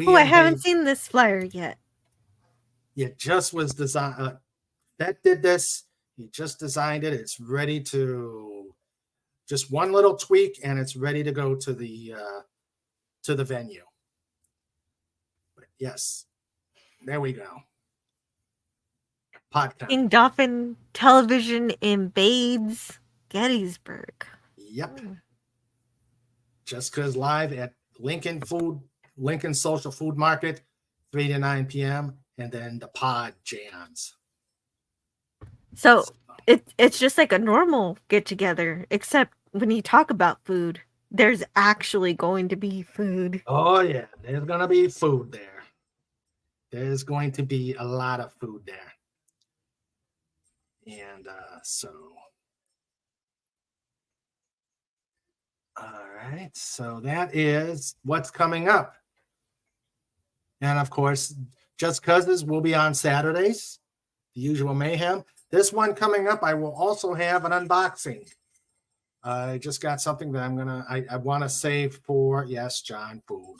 Oh, I haven't seen this flyer yet. It just was designed. That did this. He just designed it. It's ready to just one little tweak, and it's ready to go to the venue. But yes, there we go. PodCon. King Dolphin Television invades Gettysburg. Yep. Just because live at Lincoln Social Food Market, 3 to 9 p.m. and then the pod jams. So it's just like a normal get together, except when you talk about food, there's actually going to be food. Oh yeah, there's gonna be food there. There's going to be a lot of food there. And all right, so that is what's coming up. And of course, Just Cuz's will be on Saturdays, the usual mayhem. This one coming up, I will also have an unboxing. I just got something that I want to save for, yes, John, food.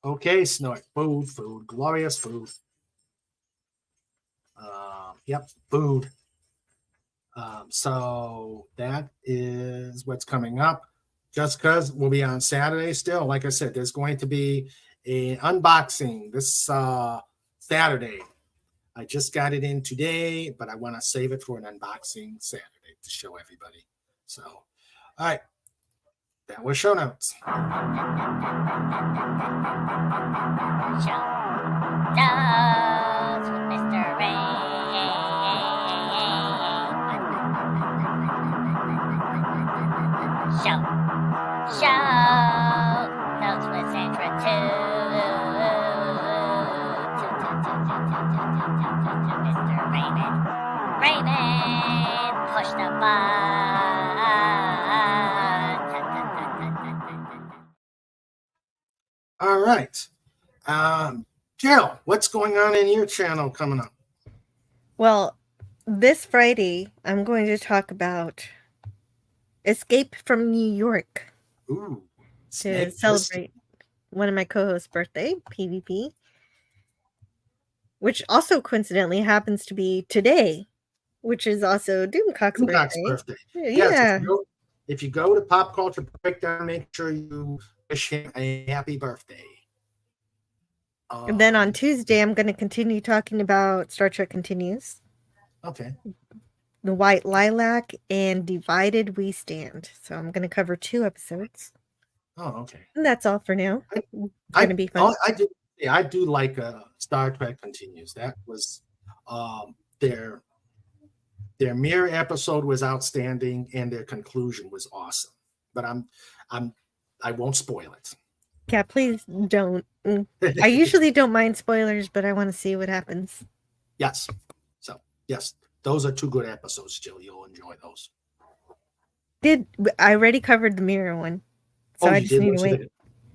Okay, Snort, food, glorious food. Yep, food. So that is what's coming up. Just Cuz will be on Saturday still. Like I said, there's going to be an unboxing this Saturday. I just got it in today, but I want to save it for an unboxing Saturday to show everybody. So, all right. That was show notes. Show notes with Mr. Rain. Show notes with Sandra too. Mr. Raymond, push the button. All right. Jill, what's going on in your channel coming up? Well, this Friday, I'm going to talk about Escape from New York. Ooh. To celebrate one of my co-hosts' birthday, PvP, which also coincidentally happens to be today, which is also Doomcock's birthday. Yeah. Yes, if you go to Pop Culture Breakdown, make sure you wish him a happy birthday. And then on Tuesday, I'm going to continue talking about Star Trek Continues. Okay. The White Lilac and Divided We Stand. So I'm going to cover 2 episodes. Oh, okay. And that's all for now. It's going to be fun. I do like Star Trek Continues. That was their mirror episode was outstanding, and their conclusion was awesome. But I won't spoil it. Yeah, please don't. I usually don't mind spoilers, but I want to see what happens. Yes. So yes, those are 2 good episodes, Jill. You'll enjoy those. I already covered the mirror one. So I just need to wait.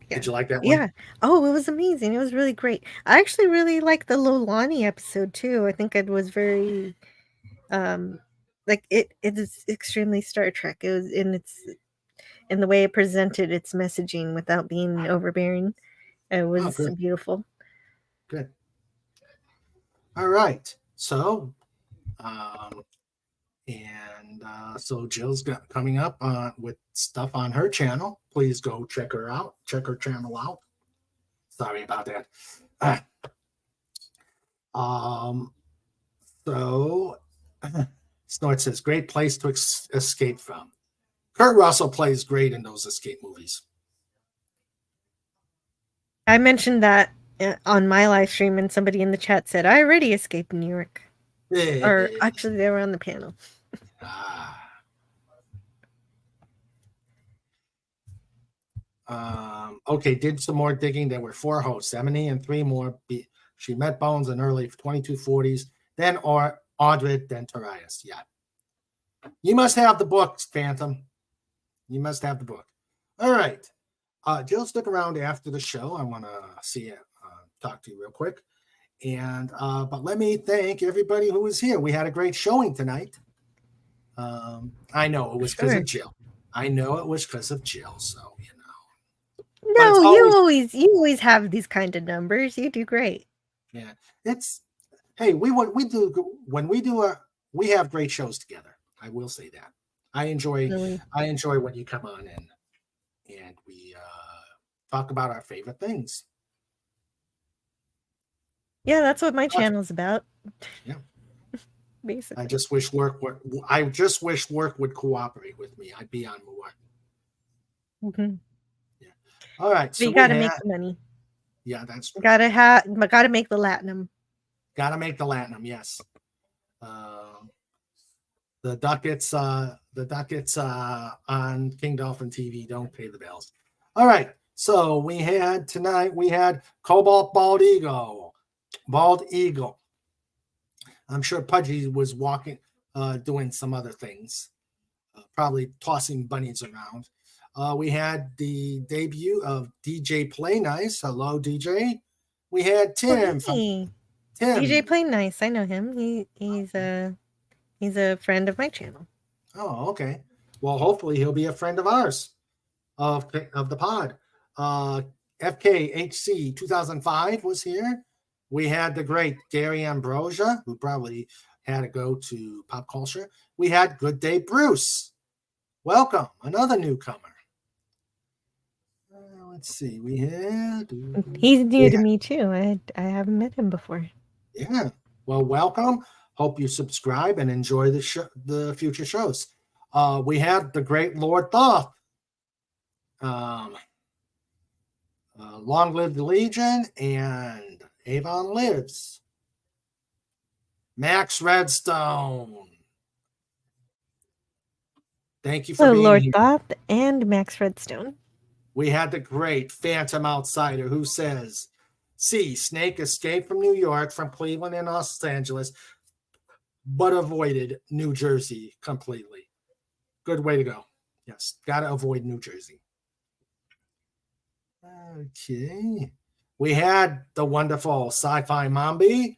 Yeah. Did you like that one? Yeah. Oh, it was amazing. It was really great. I actually really liked the Lolani episode too. I think it was very like it is extremely Star Trek. It was in the way it presented its messaging without being overbearing. It was beautiful. Good. All right. So so Jill's got coming up with stuff on her channel. Please go check her out. Check her channel out. Sorry about that. So Snort says, great place to escape from. Kurt Russell plays great in those escape movies. I mentioned that on my live stream, and somebody in the chat said, I already escaped New York. Or actually, they were on the panel. Okay, did some more digging. There were 4 hosts, Emily and 3 more. She met Bones in early 2240s, then Audred, then Tarius. Yeah. You must have the books, Phantom. You must have the book. All right. Jill, stick around after the show. I want to see you, talk to you real quick. And but let me thank everybody who was here. We had a great showing tonight. I know it was because of Jill. I know it was because of Jill. So no, you always have these kind of numbers. You do great. Yeah, it's hey, we have great shows together. I will say that. I enjoy when you come on and we talk about our favorite things. Yeah, that's what my channel's about. Yeah. Basically. I just wish work would cooperate with me. I'd be on more. Mm-hmm. Yeah. All right. So you got to make the money. Yeah, that's true. Got to make the Latinum. Got to make the Latinum. Yes. The ducats on King Dolphin TV don't pay the bills. All right. So tonight we had Cobalt Bald Eagle. I'm sure Pudgy was walking, doing some other things, probably tossing bunnies around. We had the debut of DJ Play Nice. Hello, DJ. We had Tim. Tim. DJ Play Nice. I know him. He's a friend of my channel. Oh, okay. Well, hopefully he'll be a friend of ours, of the pod. FKHC 2005 was here. We had the great Gary Ambrosia, who probably had to go to pop culture. We had Good Day Bruce. Welcome, another newcomer. Let's see. He's new to me too. I haven't met him before. Yeah. Well, welcome. Hope you subscribe and enjoy the future shows. We had the great Lord Thoth. Long Live the Legion and Avon Lives. Max Redstone. Thank you for being Lord here. Thoth and Max Redstone. We had the great Phantom Outsider who says, see, Snake escaped from New York, from Cleveland and Los Angeles, but avoided New Jersey completely. Good way to go. Yes, got to avoid New Jersey. Okay. We had the wonderful Sci-Fi Mambi,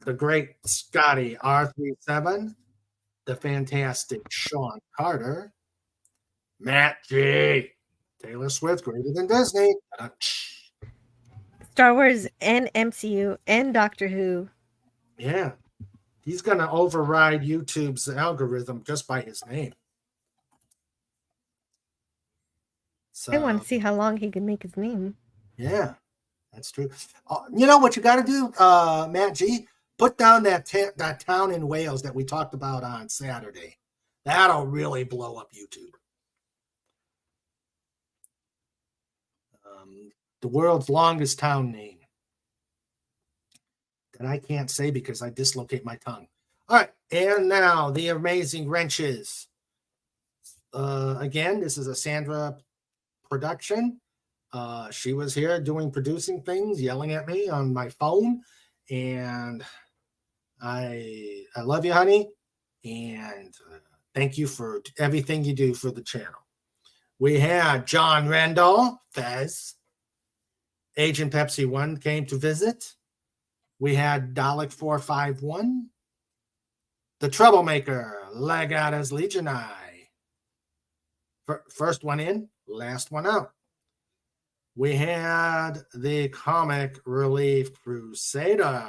the great Scotty R37, the fantastic Sean Carter, Matt G, Taylor Swift, greater than Disney, Star Wars and MCU and Doctor Who. Yeah. He's going to override YouTube's algorithm just by his name. So, I want to see how long he can make his name. Yeah, that's true. You know what you got to do, Matt G? Put down that town in Wales that we talked about on Saturday. That'll really blow up YouTube. The world's longest town name that I can't say because I dislocate my tongue. All right, and now the amazing wrenches. Again, this is a Sandra production. She was here producing things, yelling at me on my phone, and I love you, honey, and thank you for everything you do for the channel. We had John Randall, Fez. Agent Pepsi 1 came to visit. We had Dalek 451. The Troublemaker, Legatus Legionii. First one in, last one out. We had the Comic Relief Crusader.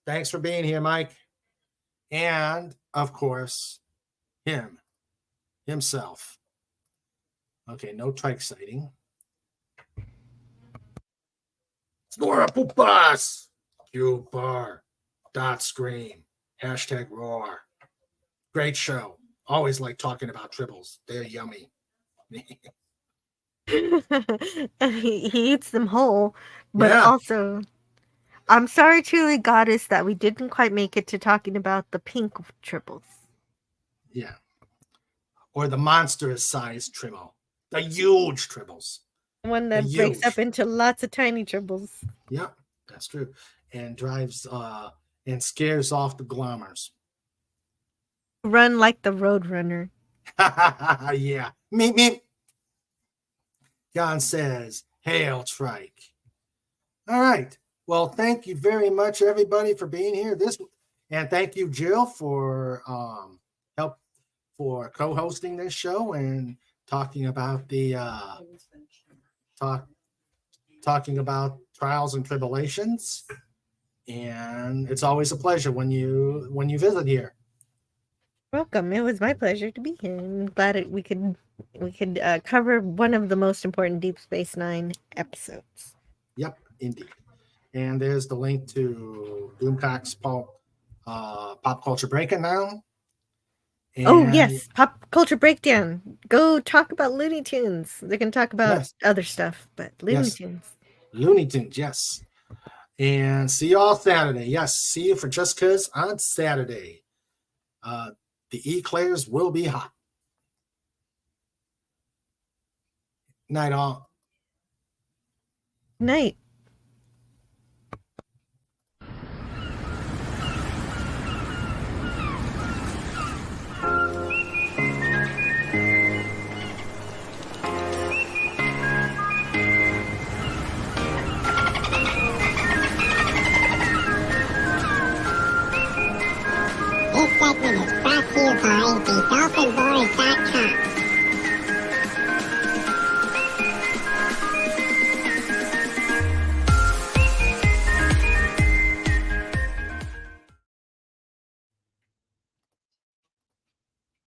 Thanks for being here, Mike. And, of course, himself. Okay, no trike sighting. Snora Pupas! Q-Bar. Dot Scream. Hashtag Roar. Great show. Always like talking about tribbles. They're yummy. He eats them whole, but also, I'm sorry, truly, Goddess, that we didn't quite make it to talking about the pink tribbles. Yeah. Or the monstrous-sized Tribble. The huge Tribbles. One that They're breaks up huge. into lots of tiny tribbles. Yep, that's true. And drives and scares off the glommers. Run like the Roadrunner. Yeah. Meep, meep. Jan says, hail trike. All right. Well, thank you very much, everybody, for being here. And thank you, Jill, for help for co-hosting this show and talking about the talking about trials and tribulations. And it's always a pleasure when you visit here. Welcome. It was my pleasure to be here. I'm glad we could cover one of the most important Deep Space Nine episodes. Yep, indeed. And there's the link to Doomcock's Pop Culture Breakdown. Oh, yes. Pop Culture Breakdown. Go talk about Looney Tunes. They can talk about other stuff, but Looney Tunes. Looney Tunes, yes. And see you all Saturday. Yes, see you for Just Cuz on Saturday. The eclairs will be hot. Night all. Night.